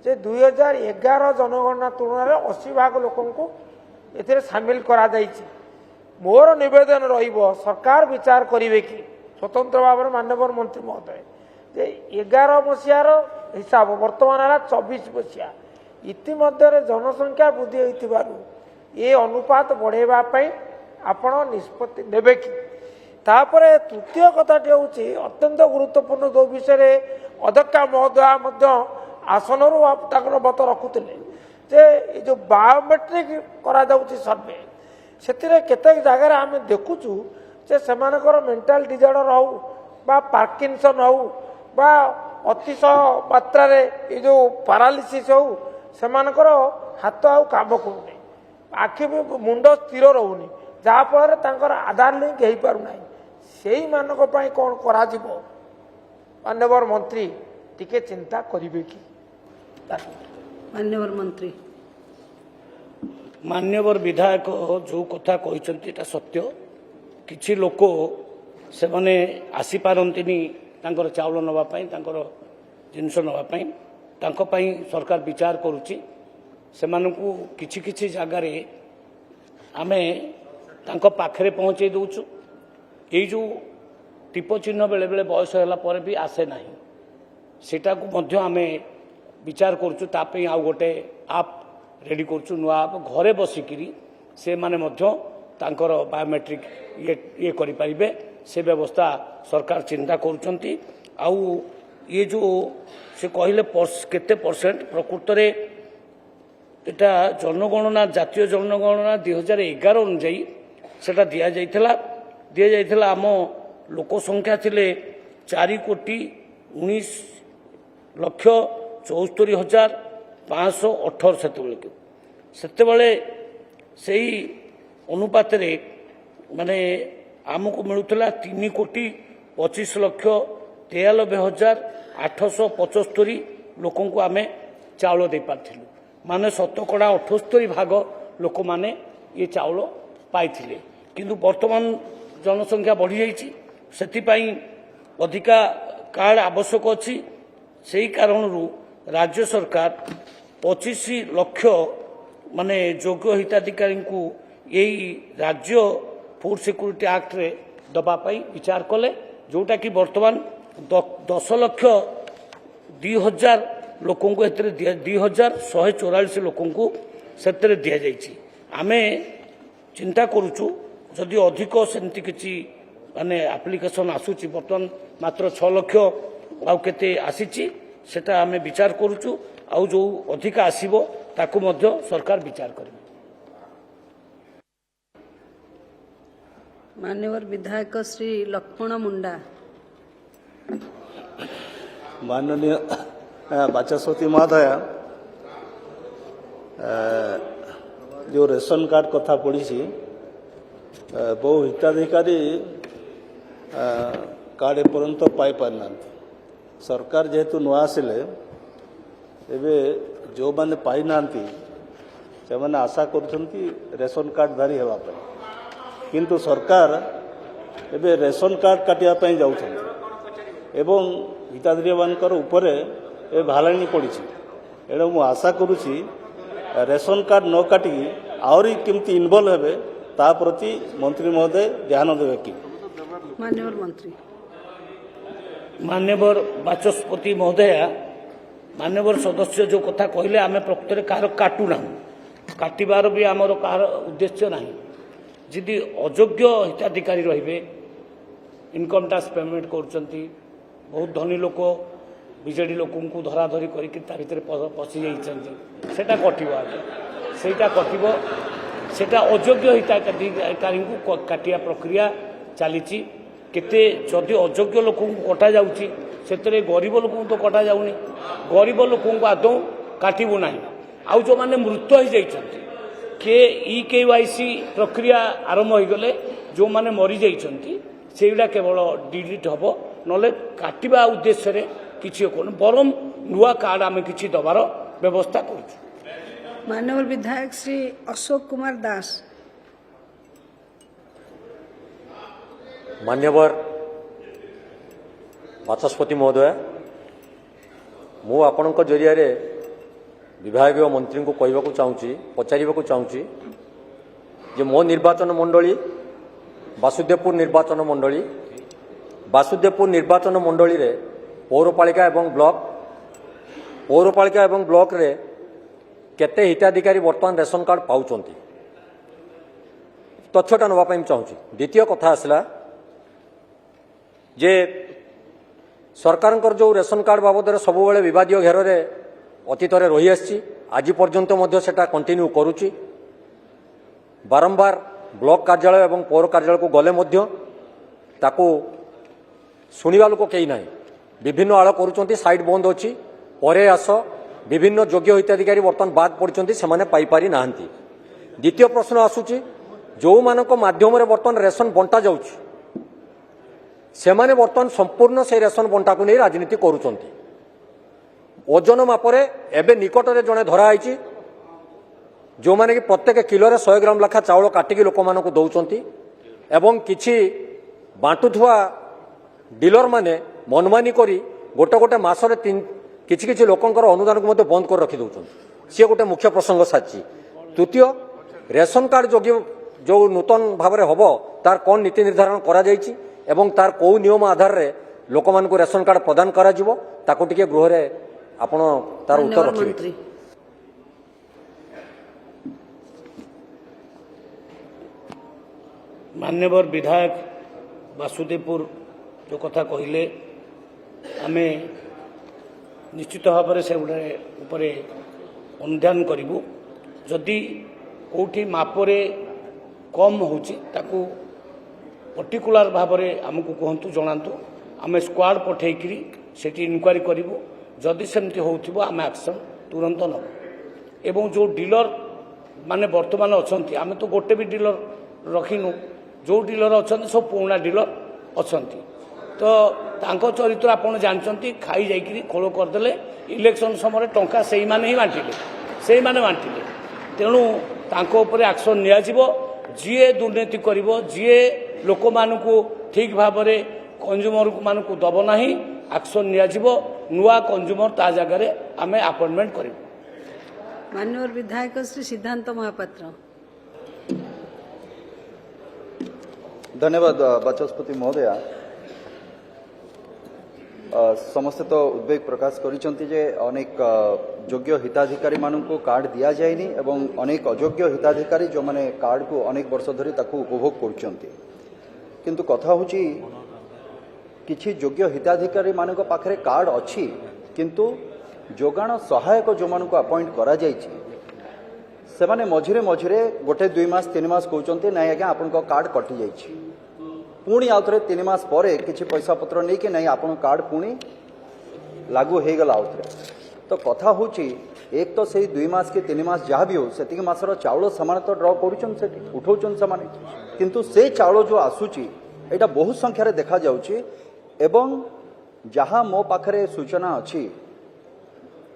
जे 2011 जनगणना तुलन में 80% लोक सामिल करा जाइछि। मोर निवेदन रहिबो सरकार विचार करिवे कि स्वतंत्र भाव में माननीय मंत्री महोदय जे 11 मसीहार हिसाब वर्तमान है 24 मसीहा इतिमध्य जनसंख्या वृद्धि होइतिबारु ये अनुपात बढ़ेबा पई आपण निष्पत्ति नेबे कि तापरे तृतीय कथाटी हूँ अत्यंत गुरुत्वपूर्ण जो विषय अध्यक्ष महोदय आसन मत रखुते जे जो बायोमेट्रिक करा सर्वे से केते जगार आम देखुचु जे सेमानकर मेंटल डिजर्डर हो बा पार्किंसन हो बा अतिशय मात्रा ये जो पारालिसिस हो सेमानकर हाथ आउ काम करूनी आखि भी मुंड स्थिर रोनी जहाँफल आधार लिंक हो पारना से मानक कौन करा माननीय मंत्री टिके चिंता करिवे कि माननीय मंत्री मान्यवर विधायक जो कथा कहते सत्य किछि लोक से माने आसी पारंतिनी तांकर चाउल नवापाई तांकर जिनस नवापाई तांको पाई सरकार विचार करुच्ची से मानकु किछि किछि जगार आमे तांको पाखरे पहुँचे दउछु ये जो टीप चिन्ह बेले बेले बयस होला पर भी आसे नहीं सेटा को मध्य आमे विचार करुचु तापई आउ गोटे आप रेडी करुचु नुआ आप घरे बसिकिरी से माने मध्य तांकर बायोमेट्रिक ये करि परिबे से व्यवस्था सरकार चिंता करुचंती आउ ये जो से कहले केते परसेंट प्रकृत रे एटा जनगणना जातीय जनगणना 2011 अनुଯାयी सेटा दिया जाइथिला आम लोक संख्या थिले 4,19,74,518 सेतेबेले सेही अनुपात रे माने आमको मिलुला 3,25,93,875 लोक आमे चाउल दे पारथिलु माने 78% लोक माने ये चाउल पाइथिले किंतु वर्तमान जनसंख्या बढ़ी जाइछि सेतिपाई अधिका कार्ड आवश्यक अछि सेही कारणरू राज्य सरकार 25 लाख माने योग्य हिताधिकारी को यही राज्य फूड सिक्योरिटी एक्ट रे दबा पाई विचार कले जोटा कि वर्तमान 10,02,000 लोकों को 2,144 लोकों को सेतरे दिया जाइछि। आमे चिंता करुचु जदि अधिक सेमती किछि माने एप्लिकेशन आसुची वर्तमान मात्र 6 लाख आउ केते आसीची सेटा आमे विचार करुचु आउ जो अधिक आसीबो ताकू मध्य सरकार विचार करिबे। मान्यवर विधायक श्री लक्ष्मण मुंडा। माननीय बाचस्पति महोदय जो रेशन कार्ड कथा पड़ी बहु हिताधिकारी कार्ड एपर्यंत पाई पारना सरकार जेहेतु नुआ आसिले एबे जो माने पाई नांती ସେମାନେ ଆଶା କରୁଛନ୍ତି ରେସନ କାର୍ଡଧାରୀ ହେବା ପାଇଁ, କିନ୍ତୁ ସରକାର ଏବେ ରେସନ କାର୍ଡ କାଟିବା ପାଇଁ ଯାଉଛନ୍ତି ଏବଂ ହିତାଧିକାରୀମାନଙ୍କର ଉପରେ ଏ ଭାଲାଣି ପଡ଼ିଛି। ଏଣୁ ମୁଁ ଆଶା କରୁଛି ରେସନ କାର୍ଡ ନ କାଟିକି ଆହୁରି କେମିତି ଇନଭଲ୍ଭ ହେବେ ତା ପ୍ରତି ମନ୍ତ୍ରୀ ମହୋଦୟ ଧ୍ୟାନ ଦେବେ କି? ମାନ୍ୟବର ମନ୍ତ୍ରୀ। ମାନ୍ୟବର ବାଚସ୍ପତି ମହୋଦୟା, ମାନ୍ୟବର ସଦସ୍ୟ ଯେଉଁ କଥା କହିଲେ, ଆମେ ପ୍ରକୃତରେ କାହାର କାଟୁନାହୁଁ, କାଟିବାର ବି ଆମର କାହାର ଉଦ୍ଦେଶ୍ୟ ନାହିଁ। ଯଦି ଅଯୋଗ୍ୟ ହିତାଧିକାରୀ ରହିବେ, ଇନକମ୍ ଟ୍ୟାକ୍ସ ପେମେଣ୍ଟ କରୁଛନ୍ତି, ବହୁତ ଧନୀ ଲୋକ ବିଜେଡି ଲୋକଙ୍କୁ ଧରାଧରି କରିକି ତା ଭିତରେ ପଶି ଯାଇଛନ୍ତି, ସେଇଟା କଟିବ। ଆଜ୍ଞା ସେଇଟା କଟିବ। ସେଇଟା ଅଯୋଗ୍ୟ ହିତାଧିକାରୀଙ୍କୁ କାଟିବା ପ୍ରକ୍ରିୟା ଚାଲିଛି। କେତେ ଯଦି ଅଯୋଗ୍ୟ ଲୋକଙ୍କୁ କଟାଯାଉଛି, ସେଥିରେ ଗରିବ ଲୋକଙ୍କୁ ତ କଟାଯାଉନି। ଗରିବ ଲୋକଙ୍କୁ ଆଦୌ କାଟିବୁ ନାହିଁ। ଆଉ ଯେଉଁମାନେ ମୃତ ହୋଇଯାଇଛନ୍ତି, KYC ପ୍ରକ୍ରିୟା ଆରମ୍ଭ ହୋଇଗଲେ ଯେଉଁମାନେ ମରିଯାଇଛନ୍ତି ସେଇଗୁଡ଼ା କେବଳ ଡିଲିଟ୍ ହେବ, ନହେଲେ କାଟିବା ଉଦ୍ଦେଶ୍ୟରେ କିଛି କରୁନି। ବରଂ ନୂଆ କାର୍ଡ ଆମେ କିଛି ଦେବାର ବ୍ୟବସ୍ଥା କରୁଛୁ। माननीय विधायक श्री अशोक कुमार दास। मान्यवर बाचस्पति महोदय, मु आपणक जरिया विभागीय मंत्री को कहवाक चाहूँगी, पचारिबाक चाहूँगी जे मो निर्वाचन मंडली वासुदेवपुर निर्वाचन मंडली रे पौरपालिका एवं ब्लॉक रे केते हिताधिकारी वर्तमान रेशन कार्ड पाउचंती तथ्यटा नापी चाहूँगी। द्वितीय कथा आसला जे सरकार जो रेशन कार्ड बाबद सब बदय घेर अतीत रही आसी, आज पर्यंत सेटा कंटिन्यू करुच्ची। बारंबार ब्लॉक कार्यालय एवं पौर कार्यालय को गले ताकू शुणा लोक कई ना, विभिन्न आड़ करुँच, साइड बंद अच्छी, परे आस, विभिन्न योग्य हिताधिकारी बर्तमान बाद पड़ते से पाइपारी ना। द्वितीय प्रश्न आसूची, जो मानक माध्यम बर्तमान रेशन बंटा जाउछि सेमाने बर्तमान संपूर्ण से रेशन बंटा को नहीं राजनीति करुचंती। ओजन मापरे एबे निकटरे जड़े धराई जो माने कि प्रत्येक किलो 100 ग्राम लाखा चाउल काटिकी लोक मान को दौरान एवं किछि बांटुवा डीलर माने मनमानी करी गोटे गोटे मासरे किछि किछि लोकंकर अनुदान को बंद कर रखी दौरान, सी गोटे मुख्य प्रसंग साची। तृतीय, रेशन कार्ड जो नूतन भाव में हम तार कौन नीति निर्धारण करा जायछि एवं तार कौ नियम आधार रे लोक मान को रेशन कार्ड प्रदान करा जिवो ताको टिके गृह रे आपण तार उत्तर रखिबे। मान्यवर विधायक वासुदेवपुर जो कथा कहले, आमे निश्चित भाव से उपरे अनुध्यान करूँ। जदि कौटी मापरे कम होची ताकू पर्टिकुलर भाव में आमको कहतु जनातु, आम स्क्वाड पठेकरी से इनक्वारी करूँ। जदि सेमती होथिबो आम एक्शन तुरंत नब। एवं जो डीलर माने वर्तमान अच्छा, आम तो गोटे भी डीलर रखिनु, जो डीलर अच्छा सब पुराना डीलर अच्छा, तो तांको चरित्र आपन जानचंती, खाई जाइकरी खोल करदेले इलेक्शन समय टंका से ही बांटिले, तेणु तांको उपरे एक्शन निया जिवो। जीए दुर्नीति करिवो, जीए लोक मानकु ठीक भाव में कंज्यूमर मानकु दब नाही, एक्शन निया जिवो। नुआ कंज्यूमर ता जगह आम अपॉइंटमेंट करूँ। माननीय विधायक श्री सिद्धांत महापात्र। धन्यवाद बाचस्पति महोदया। समस्ते तो उद्वेग प्रकाश करिसेंति जे अनेक योग्य हिताधिकारी मानक कार्ड दिया जाएनी एवं अनेक अयोग्य हिताधिकारी जो माने कार्ड को अनेक वर्ष धरी ताकू उपभोग करुचंती, किंतु कथा होची किछि योग्य हिताधिकारी मानक पाखरे कार्ड अच्छी किंतु जोगाण सहायक जो मानक अपॉइंट करा जायछि से माने मझिरे मझिरे गोटे 2 मास 3 मास कहउचंती नै आज्ञा आपन कार्ड कटि जायछि, पुणी आउथरे 3 मास परे किछि पैसा पत्र नै कि नै आपन कार्ड पुणी लागू हे गला आउथरे। तो कथा होची एक तो से 2 मास के 3 मास जहाँ भी हो से मासर चाउल सामान तो ड्र करुचन से उठाउचन सामान, किंतु से चाउल जो आसुची एटा बहुत संख्यार देखा जाउची। एवं जहाँ मो पाखरे सूचना अच्छी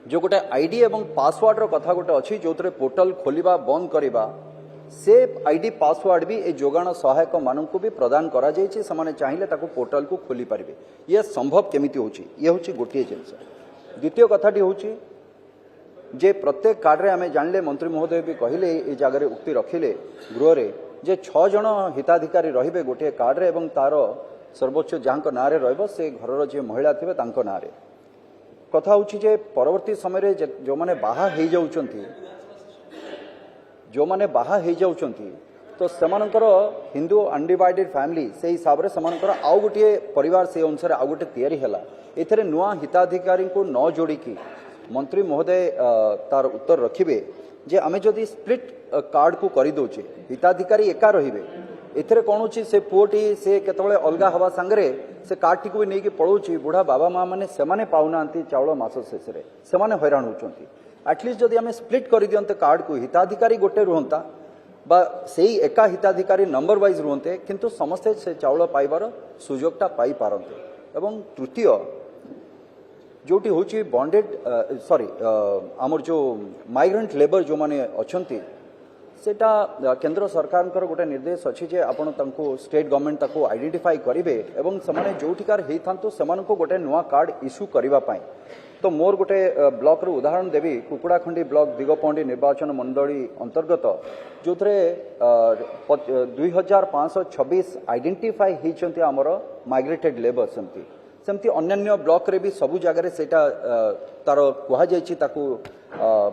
जो गोटे आईडी एवं पासवर्ड कथा गोटे अच्छी जो पोर्टाल खोलिबा बंद करिबा से आईडी पासवर्ड भी ए जोगाण सहायक मानक भी प्रदान करा जायछि समाने चाहिए ताको पोर्टाल को खोली पारिबे ये संभव केमिति होछि ये होछि गोटिए जिंस द्वितीय कथाटी होछि जे प्रत्येक कार्ड रे आमे जानले मंत्री महोदय भी कहले ए जगह उक्ति रखिले गृह रे जे 6 जन हिताधिकारी रहिबे गोटे कार्ड रे एवं तार सर्वोच्च जांक नारे रहबो से घरर जे महिला थिबे तांको नारे कथा होछि जे परवर्ती समय रे जो माने बाहा हेइ जाउचंती जो माने बाहा हेइ जाउचंती तो सेमानकर हिंदू अनडिवाइडेड फैमिली से हिसाब रे सेमानकर आउ गोटे परिवार से अनुसार आउ गोटे तयारी हैला एथरे नुआ हिताधिकारी को न जोड़ी की मंत्री महोदय तार उत्तर रखिबे जे आमे जदि स्प्लिट कार्ड को करि दोचे हिताधिकारी एका रहिबे एथरे कोन होची से पुओटी से केतबळे अलगा हवा संगरे से कार्ड टी को भी नेकी पळौची बुढ़ा बाबा माँ माने सेमाने पाउनांती चावल मास शेष रे सेमाने हैरान होचंती एटलिस्ट जदि आमे स्प्लिट करि दियंते कार्ड को हिताधिकारी गोटे रुहंता बा सेही एका हिताधिकारी नंबर वाइज रुहंते किंतु समस्ते से चावल पाइबार सुजोगटा पाई पारंते एवं तृतीय जोटी होची बॉन्डेड सॉरी आमर जो माइग्रेंट लेबर जो माने अछंती सेटा केंद्र सरकार गोटे निर्देश अच्छी जे आपण तांको स्टेट गवर्नमेंट ताको आइडेंटिफाई करिवे एवं समाने जोठिकार हेइ थांतो समानको गोटे नुआ कार्ड इश्यू करिवा पाई तो मोर गोटे ब्लॉक रो उदाहरण देवी कुकुड़ाखंडी ब्लॉक दिगपहंडी निर्वाचन मंडली अंतर्गत जो 2526 आइडेंटिफाई होती आमर माइग्रेटेड लेबर सेमती अन्य ब्लॉक रे भी सबु जगह सेटा तार कहा जायछि ताकू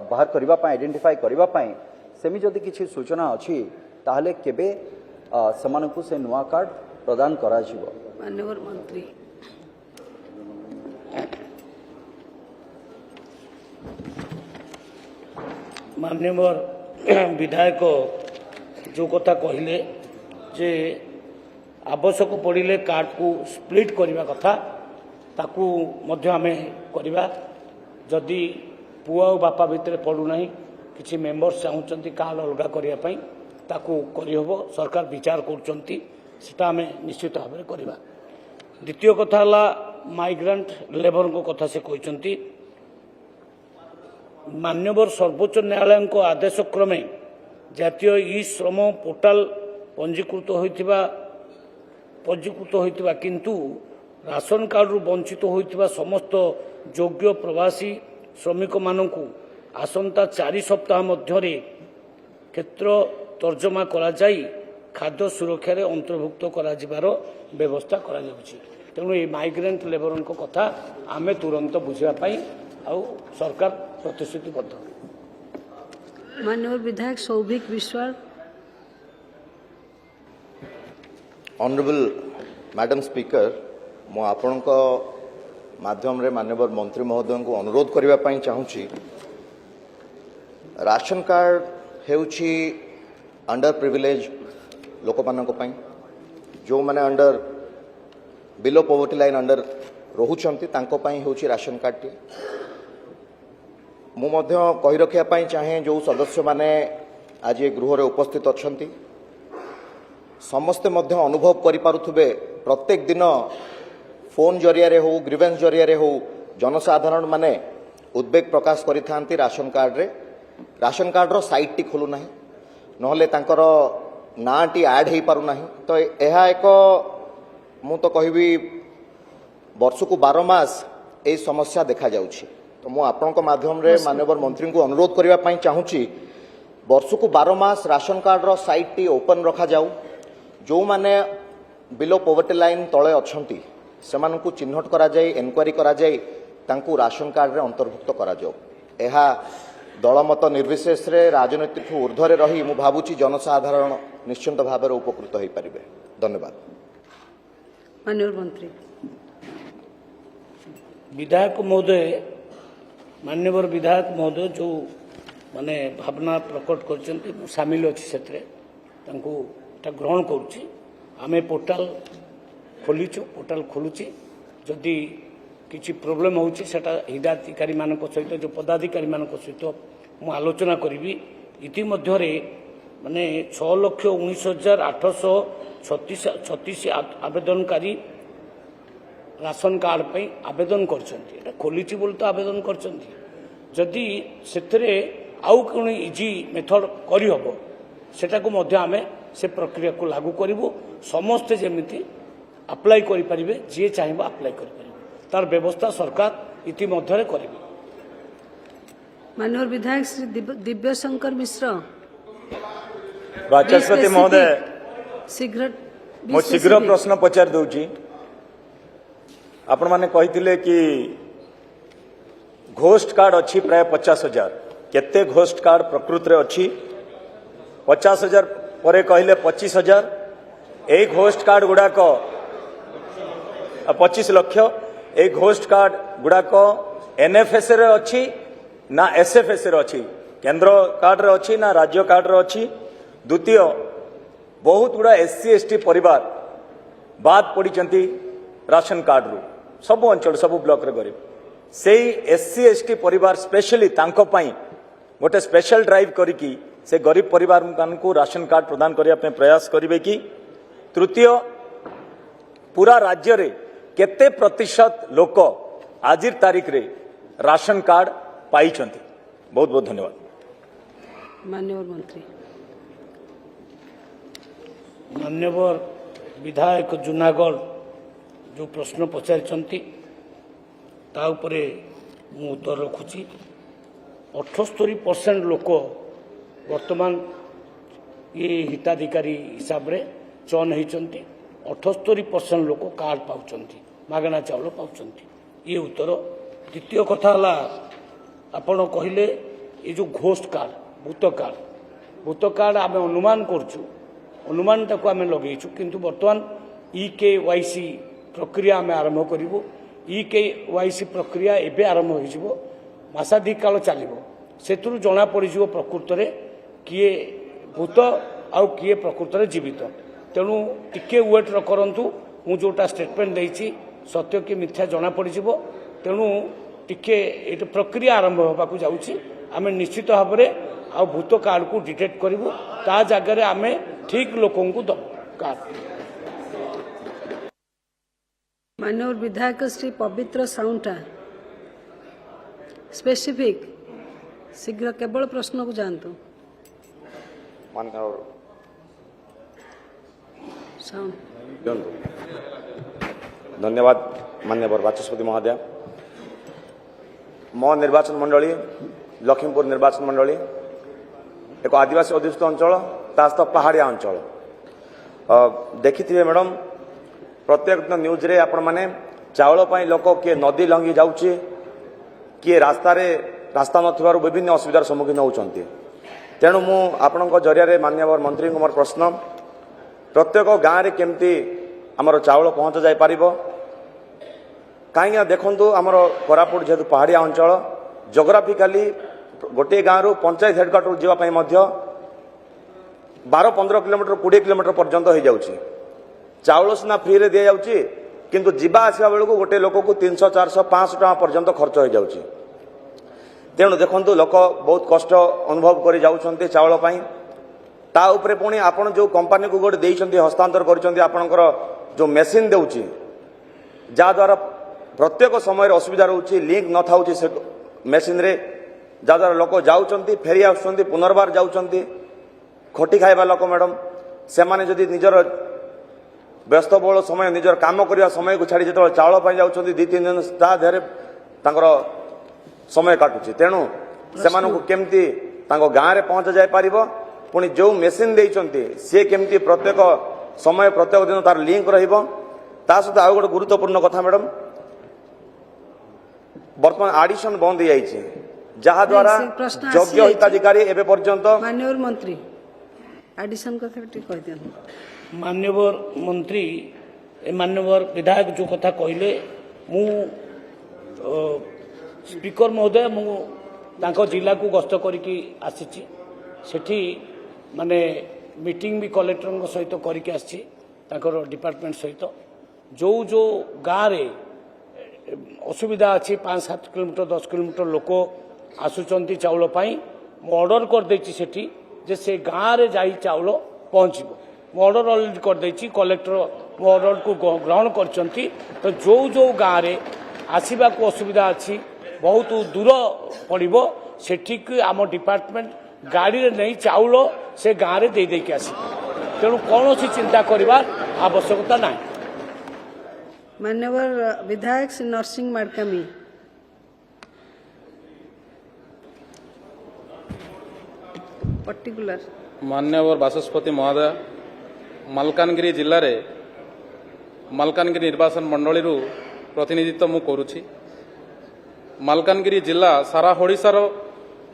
बाहर करबा पाई आइडेंटिफाई करबा पाई सेमी जदि किछि सूचना अछि ताहले केबे समानकु से नुआ कार्ड प्रदान करा जिवो माननीय मंत्री माननीय विधायक जो कथा कहले जे आवश्यक पड़िले कार्ड को स्प्लिट करने कथा ताकू मध्य आमे करबा जदि पुआ और बापा भितर पड़ूना किसी मेंबर्स चाहूँगी कार्ड अलग करने ताकू करहब सरकार विचार करता आम निश्चित भाव में करवा। द्वितीय कथा माइग्रेंट लेबर को कथा से कहते मान्यवर सर्वोच्च न्यायालय आदेश क्रमे जातीय ई श्रम पोर्टाल पंजीकृत होइतिबा किंतु राशन कार्ड रु वंचित होइतिबा समस्त योग्य प्रवासी श्रमिक मानकु आसंता 4 सप्ताह मध्यरे क्षेत्र तर्जमा करा जाई खाद्य सुरक्षा रे अंतर्भुक्त करा जिबार व्यवस्था करा जाउछि। तेणु ये माइग्रेंट लेबर को कथा आमे तुरंत बुझिबा पई आउ सरकार प्रतिश्रुतिबद्ध। माननीय विधायक सौभिक विश्वास। ऑनरेबल मैडम स्पीकर मु आपण माध्यम रे माननीय मंत्री महोदय को अनुरोध करबा पई चाहूची राशन कार्ड हेउची अंडर प्रिविलेज लोक मानक पई जो माने under below poverty line under रहुचंती तांको पई हेउची राशन कार्ड टी मु मध्य कहि रखिया पई चाहे जो सदस्य माने आज ये गृह रे उपस्थित अछंती समस्ते मध्य अनुभव करि पारुथबे प्रत्येक दिन फोन जरिया रे हो ग्रीवेंस जरिया रे हो जनसाधारण माने उद्वेग प्रकाश करि थांती राशन कार्ड रो साइट टी खोलु नाही नहले तांकर नाटी ऐड हेई पारु नाही तो एहा एक मु तो कहबी वर्ष को 12 मास ए समस्या देखा जाउछि। तो मु आपनक माध्यम रे माननीय मंत्री को अनुरोध करबा पई चाहूछि वर्ष को 12 मास राशन कार्ड रो साइट टी ओपन रखा जाऊ जो माने बिलो पॉवर्टी लाइन तले अछंती सेमानकु चिन्हट करा जाय एनक्वायरी करा जाय तांकु राशन कार्ड रे अंतर्भुक्त करा जाऊ। एहा दलमत निर्विशेष रे राजनीति ऊर्ध्वरे रही मु भाबुची जनसाधारण निश्चिंत भाव में उपकृत हो पारिबे। धन्यवाद। माननीय मंत्री विधायक महोदय मान्यवर विधायक महोदय जो माने भावना प्रकट करछन्ती शामिल अछि सेतरे तांको ता ग्रहण करूची आमे पोर्टाल खोलीचु पोर्टाल खोलुची जदि किसी प्रोब्लेम होची सेटा हिताधिकारी मानक सहित जो पदाधिकारी मानक सहित मु आलोचना करी इतिमध्यरे माने 6,19,836 आवेदनकारी राशन कार्ड पे आवेदन करछन्ती एटा खोलीची बोल तो आवेदन करछन्ती जदि से आउ कौन इजी मेथड करहब सेटाको मध्य आमे से प्रक्रिया को लागू करूँ समस्ते जमी अप्लाई करें जी चाहिए अप्लाई करें तार व्यवस्था सरकार इतिमध्य करेंगे। माननीय विधायक श्री दिव्यशंकर मिश्र बाचस्पति महोदय शीघ्र मो शीघ्र प्रश्न पचार दूची आपण माने कहिथिले कि घोस्ट कार्ड अच्छी प्राय 50,000 केते घोस्ट कार्ड प्रकृत रे अच्छी 50,000 परे कहले 25,000 ए घोस्ट कार्ड गुड़ाक 25 लाख ए घोस्ट कार्ड गुड़ाक एनएफएस रे अच्छी ना एसएफएस रे अच्छी केंद्र कार्ड रे अच्छी ना राज्य कार्ड रे अच्छी। द्वितीय बहुत गुड़ा एससी एसटी परिवार बाद पड़ी राशन कार्ड रु सब अंचल सब ब्लॉक रे गरीब से एससी एसटी परिवार स्पेशली तांको पई गोटे स्पेशल ड्राइव करिकी से गरीब परिवार को राशन कार्ड प्रदान करने पे प्रयास करिवे कि। तृतीय पूरा राज्य रे केते प्रतिशत लोक आजिर तारीख रे राशन कार्ड पाई चंती। बहुत बहुत धन्यवाद। माननीय मंत्री मान्यवर विधायक जूनागढ़ जो प्रश्न पचारि ता उपरे मु उत्तर रखुची 78% लोक वर्तमान ये हिताधिकारी हिसाब रे चयन होती 78% लोक कार्ड पाउचंती मागना चाउल पाउचंती ये उत्तर। द्वितीय कथा हला आपण कहले ये जो घोस्ट कार्ड भूत कार्ड आम अनुमान करछु अनुमान टाक आम लगेचु किंतु वर्तमान EKYC प्रक्रिया आम आरंभ करूँ। EKYC प्रक्रिया एवं आरंभ हो मासाधिक काल चलो से जना पड़ प्रकृत में किए भूत आउ किए प्रकृत में जीवित तेणु टिके वेट करंतु मु जोटा स्टेटमेंट देछि सत्य कि मिथ्या जना पड़ तेणु टिके ये प्रक्रिया आरंभ होगा जाऊँगी आम निश्चित भाव में आ भूत कार्ड को डिटेक्ट करूँ ता जगह आम ठीक लोकों को दब कार्ड। माननीय विधायक श्री पवित्र साउंटा स्पेसिफिक शीघ्र केवल प्रश्न को जानतु। धन्यवाद माननीय बाचस्पति महोदय। मो निर्वाचन मंडली लखीमपुर निर्वाचन मंडली एक आदिवासी अध्युषित अंचल तास्त पहाड़िया अंचल देखी मैडम प्रत्येक दिन न्यूज रे आपण माने चाउल पाई लोक किए नदी लंघी जाउची किए रास्ता नथिबारु विभिन्न असुविधार सम्मुखीन होउचंती। तेणु मु आपणक जरिया माननीय मंत्री मोर प्रश्न प्रत्येक गाँव में केमती आमर चाउल पहुँच जाई पारिबो कहीं देखु आमर कोरापुट जेहेतु पहाड़िया अंचल जोग्राफिकाली गोटे गाँव रु पंचायत हेडक्वार्टर जावाई 12-15 किलोमीटर 20 किलोमीटर पर्यंत हो जाउची। चाउल सीना फ्री रे दिया जाउची किंतु जीवा आसवा बेलू गोटे लोक को 300-400-500 टका पर्यंत खर्च हो जाउची। तेणु देखु लोक बहुत कष्ट अनुभव कर जाउछंती चाउल पाई ता उपरे पुणी आपण जो कंपनी को गोटे देइछंती हस्तांतर करछंती आपणकर जो मेसीन देउची जा द्वारा प्रत्येक समय असुविधा रोचे लिंक न थाउची से मेसीन रे जा द्वारा लोक जाउछंती फेरी आउछंती पुनर्बार जाउछंती खटी खाइबा लोक मैडम से माने जदि निजर व्यस्तबहुल समय निजर काम करने समय को छाड़ी जो चाउल पाई जाउछंती 2-3 दिन ता देहरे तांकर समय काटुची। तेणु से केमती गाँव में पहुंचा जाय पारिबो पुणी जो मेसीन देइछंती से केमती प्रत्येक समय प्रत्येक दिन तार लिंक रहिबो। ता सहित आउ गोटे गुरुत्वपूर्ण कथा मैडम वर्तमान आडिशन बंद हो जहा द्वारा योग्य हिताधिकारी एवं पर्यंत माननीय मंत्री आडिशन कथा कह दिया। माननीय मंत्री माननीय विधायक जो कथा कहले मु स्पीकर महोदय मु जिला को गस्त करके आसी सेठी माने मीटिंग भी कलेक्टर सहित करके आसी डिपार्टमेंट सहित जो जो गाँव में असुविधा अच्छी 5-7 किलोमीटर 10 किलोमीटर लोक आसुचंती चाउल पाई मु ऑर्डर कर देछि सेठी जे से गाँव रे जाई चाउल पहुँचबो मु ऑर्डर ऑलरेडी कर देछि कलेक्टर मो ऑर्डर को ग्रहण करचंती। तो जो जो गाँव रे आसीबा को असुविधा अच्छी ବହୁତ ଦୂର ପଡ଼ିବ। ସେଠିକି ଆମ ଡିପାର୍ଟମେଣ୍ଟ ଗାଡ଼ିରେ ନେଇ ଚାଉଳ ସେ ଗାଁରେ ଦେଇକି ଆସିବ। ତେଣୁ କୌଣସି ଚିନ୍ତା କରିବା ଆବଶ୍ୟକତା ନାହିଁ। मान्यवर विधायक श्री नरसिंह माडकामी। पर्टिकुलर मान्यवर बाचस्पति महोदय, मालकानगिरी जिले में मालकानगिरी निर्वाचन मंडली प्रतिनिधित्व मु करुछि। मालकानगिरी जिला सारा ओडिशार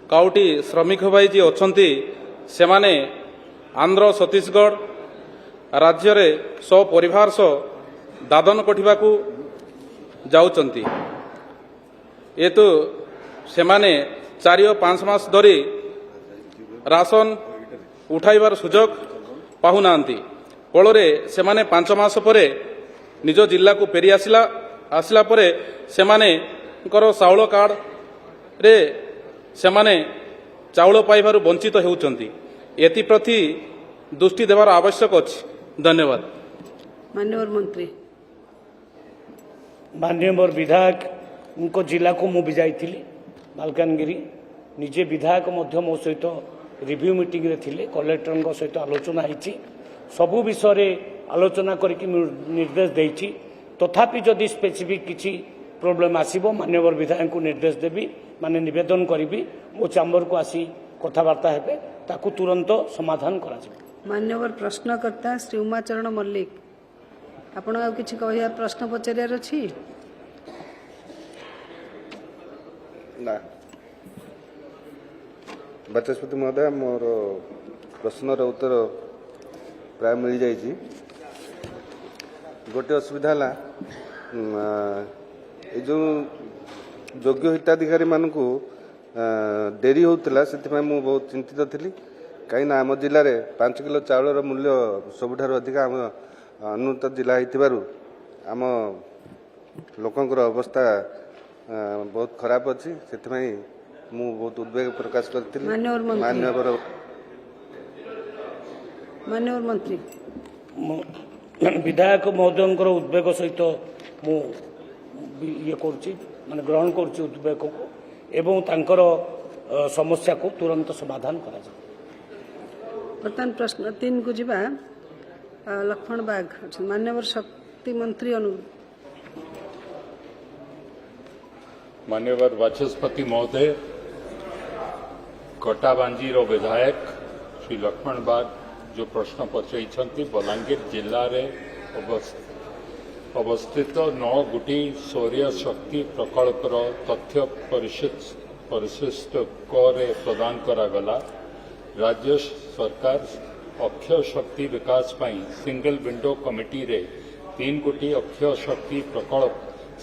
काउटी श्रमिक भाई जी अछंती सेमाने आंध्र छत्तीसगढ़ राज्य रे सौ परिवार सह दादन कटिबाकू जाउचंती। ये तो सेमाने 4-5 मास धरी राशन उठाइबार सुजोग पाहुनांती। फलरे सेमाने 5 मास परे निज जिला को फेरी आसिला परे सेमाने चाउल कार्ड रे सेमाने चाउल पाइबारु वंचित हेउचंती। एप्रति दृष्टि देवार आवश्यक अछि। धन्यवाद। मान्यवर मंत्री। मान्यवर विधायक जिला को मु भी जाइथिली मालकानगिरी। निजे विधायक मध्य मो सहित रिव्यू मीटिंग रे थिले। कलेक्टर सहित आलोचना होईची। सबु विषय आलोचना करके निर्देश देइची। तथापि जदि स्पेसिफिक किसी प्रोब्लेम आसीबो मान्यवर विधायक को निर्देश देबी, माने निवेदन करी मो चैम्बर को आसी कथबार्ता हेबे, ताकू तुरंत समाधान करा जाय। मान्यवर प्रश्नकर्ता श्री उमाचरण मल्लिक, आपण आ किछि कहिया प्रश्न पचारियार अछि? ना बाचस्पति महोदय, मोर प्रश्नर उत्तर प्राय मिल जाइए। गोटे असुविधा है जो योग्य हिताधिकारी मानक डेरी होता से बहुत चिंतित थी। कहीं आम जिले में 5 किलो चाउलर मूल्य सबुठार अधिक आम अनुन्नत जिला हो आम लोकंर अवस्था बहुत खराब अच्छी। से मु बहुत उद्वेग प्रकाश करती। मान्यवर मंत्री विधायक महोदय उद्वेग सहित मु ये करुच्ची माने ग्रहण करुच्ची उद्वेग को एवं तांकर समस्या को तुरंत समाधान करा जाए। बर्तमान प्रश्न 3 को जीवा लक्ष्मण बाग। मान्यवर शक्ति मंत्री मान्यवर वाचस्पति महोदय, कटाबांजी विधायक श्री लक्ष्मण बाग जो प्रश्न पचाई बलांगीर जिले में अवस्थित 9 गोटी सौर्य शक्ति प्रकल्पर तथ्य परिशिष्ट रे प्रदान करागला। राज्य सरकार अक्षय शक्ति विकास पाई सिंगल विंडो कमिटी रे 3 गोटी अक्षय शक्ति प्रकल्प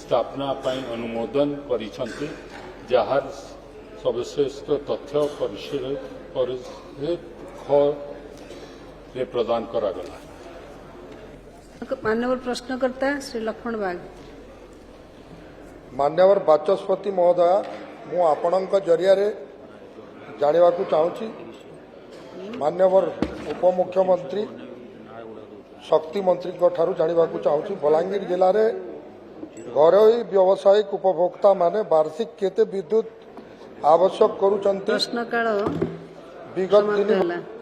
स्थापना पाई अनुमोदन करिसंती, जहार सर्वश्रेष्ठ तथ्य परिशिष्ट रे प्रदान करागला। मान्यवर प्रश्नकर्ता श्री लक्ष्मण बाग। मान्यवर बाचस्पति महोदय, मु आपणक जरिया जानिबा को चाहूची मान्यवर उपमुख्यमंत्री शक्ति मंत्री को ठारू जानिबा को चाहूची बलांगीर जिले में घरोई व्यावसायिक उपभोक्ता माने वार्षिक केते विद्युत आवश्यक करूचंती। प्रश्नकाल विगत दिन